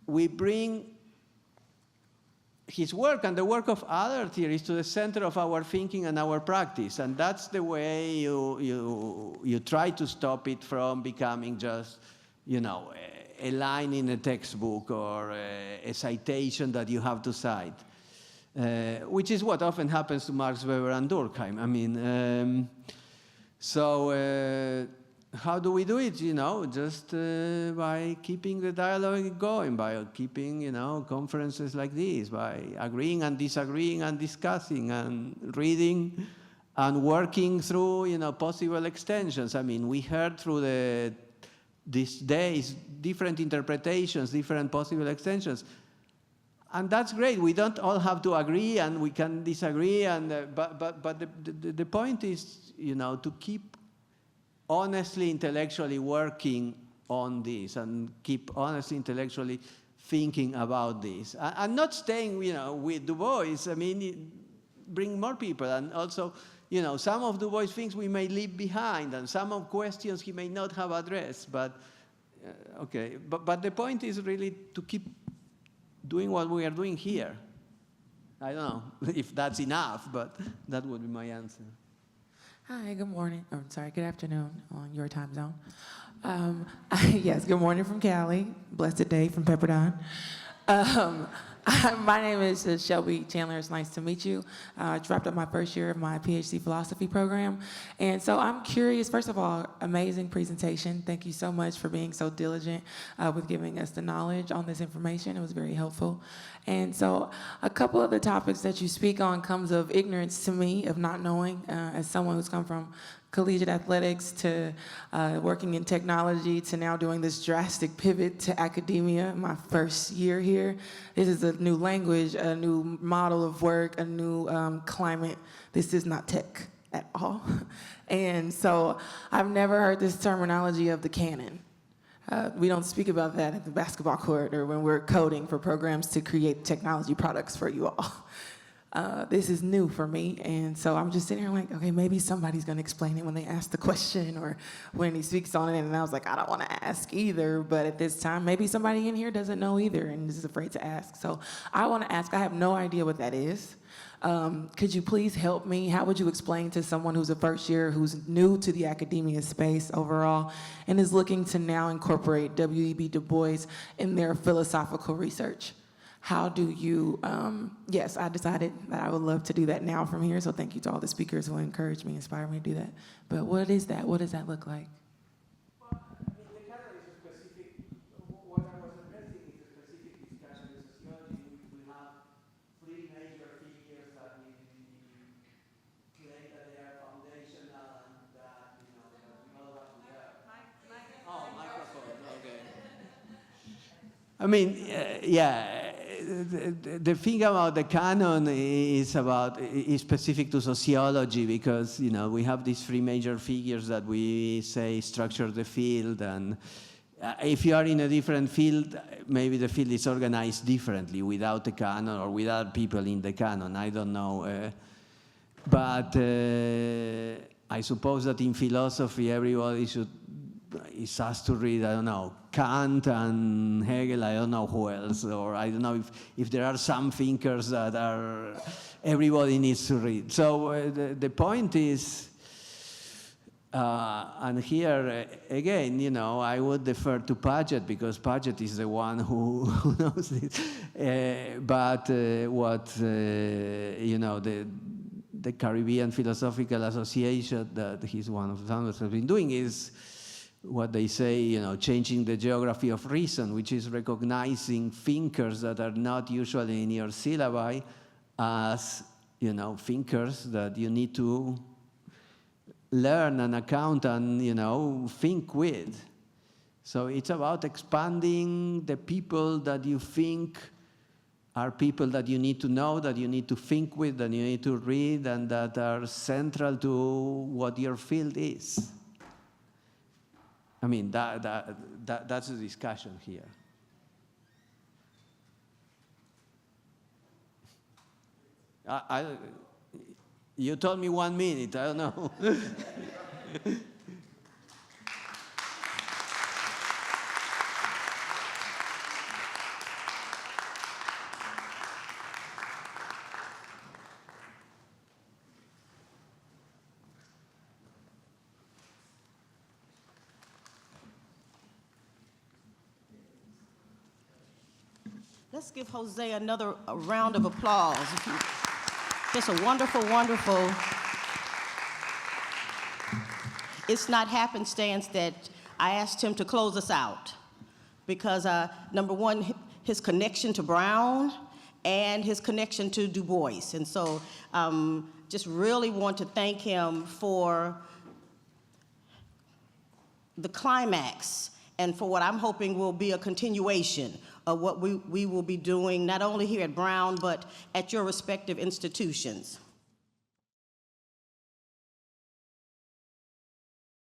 we bring his work and the work of other theorists to the center of our thinking and our practice, and that's the way you try to stop it from becoming just, you know, a line in a textbook or a citation that you have to cite. Which is what often happens to Marx, Weber, and Durkheim. I mean, how do we do it? You know, just by keeping the dialogue going, by keeping, you know, conferences like this, by agreeing and disagreeing and discussing and reading and working through, you know, possible extensions. I mean, we heard through these days different interpretations, different possible extensions. And that's great. We don't all have to agree, and we can disagree. And but the point is, you know, to keep honestly, intellectually working on this, and keep honestly, intellectually thinking about this, and not staying, you know, with Du Bois. I mean, bring more people, and also, you know, some of Du Bois things we may leave behind, and some of questions he may not have addressed. But okay, but the point is really to keep doing what we are doing here. I don't know if that's enough, but that would be my answer. Hi, good morning. Oh, sorry, good afternoon on your time zone. Yes, good morning from Cali. Blessed day from Pepperdine. My name is Shelby Chandler. It's nice to meet you. I wrapped up my first year of my PhD philosophy program. And so I'm curious, first of all, amazing presentation. Thank you so much for being so diligent with giving us the knowledge on this information. It was very helpful. And so a couple of the topics that you speak on comes of ignorance to me, of not knowing, as someone who's come from collegiate athletics to working in technology to now doing this drastic pivot to academia, my first year here. This is a new language, a new model of work, a new climate. This is not tech at all. And so I've never heard this terminology of the canon. We don't speak about that at the basketball court or when we're coding for programs to create technology products for you all. This is new for me, and so I'm just sitting here like, okay, maybe somebody's gonna explain it when they ask the question or when he speaks on it, and I was like, I don't wanna ask either, but at this time, maybe somebody in here doesn't know either and is afraid to ask. So I wanna ask, I have no idea what that is. Could you please help me? How would you explain to someone who's a first year, who's new to the academia space overall, and is looking to now incorporate W.E.B. Du Bois in their philosophical research? How do you, yes, I decided that I would love to do that now from here, so thank you to all the speakers who encouraged me, inspired me to do that. But what is that? What does that look like? Well, I mean, the canon is a specific, what I was addressing is a specific discussion in sociology. We have three major figures that we claim that they are foundational and that, you know, that we all have to have. Oh, microphone, okay. I mean, yeah. the thing about the canon is specific to sociology, because we have these three major figures that we say structure the field, and if you are in a different field, maybe the field is organized differently without the canon or without people in the canon. I don't know, but I suppose that in philosophy everybody is asked to read, I don't know, Kant and Hegel, I don't know who else, or I don't know if there are some thinkers that everybody needs to read. So the point is, and here again, I would defer to Paget, because Paget is the one who knows this. But the Caribbean Philosophical Association that he's one of the founders has been doing is what they say, changing the geography of reason, which is recognizing thinkers that are not usually in your syllabi as, thinkers that you need to learn and account and, think with. So it's about expanding the people that you think are people that you need to know, that you need to think with, that you need to read, and that are central to what your field is. I mean, that's the discussion here. You told me 1 minute, I don't know. Let's give Jose another round of applause. Just a wonderful, wonderful. It's not happenstance that I asked him to close us out, because number one, his connection to Brown and his connection to Du Bois. And so just really want to thank him for the climax and for what I'm hoping will be a continuation of what we will be doing, not only here at Brown, but at your respective institutions.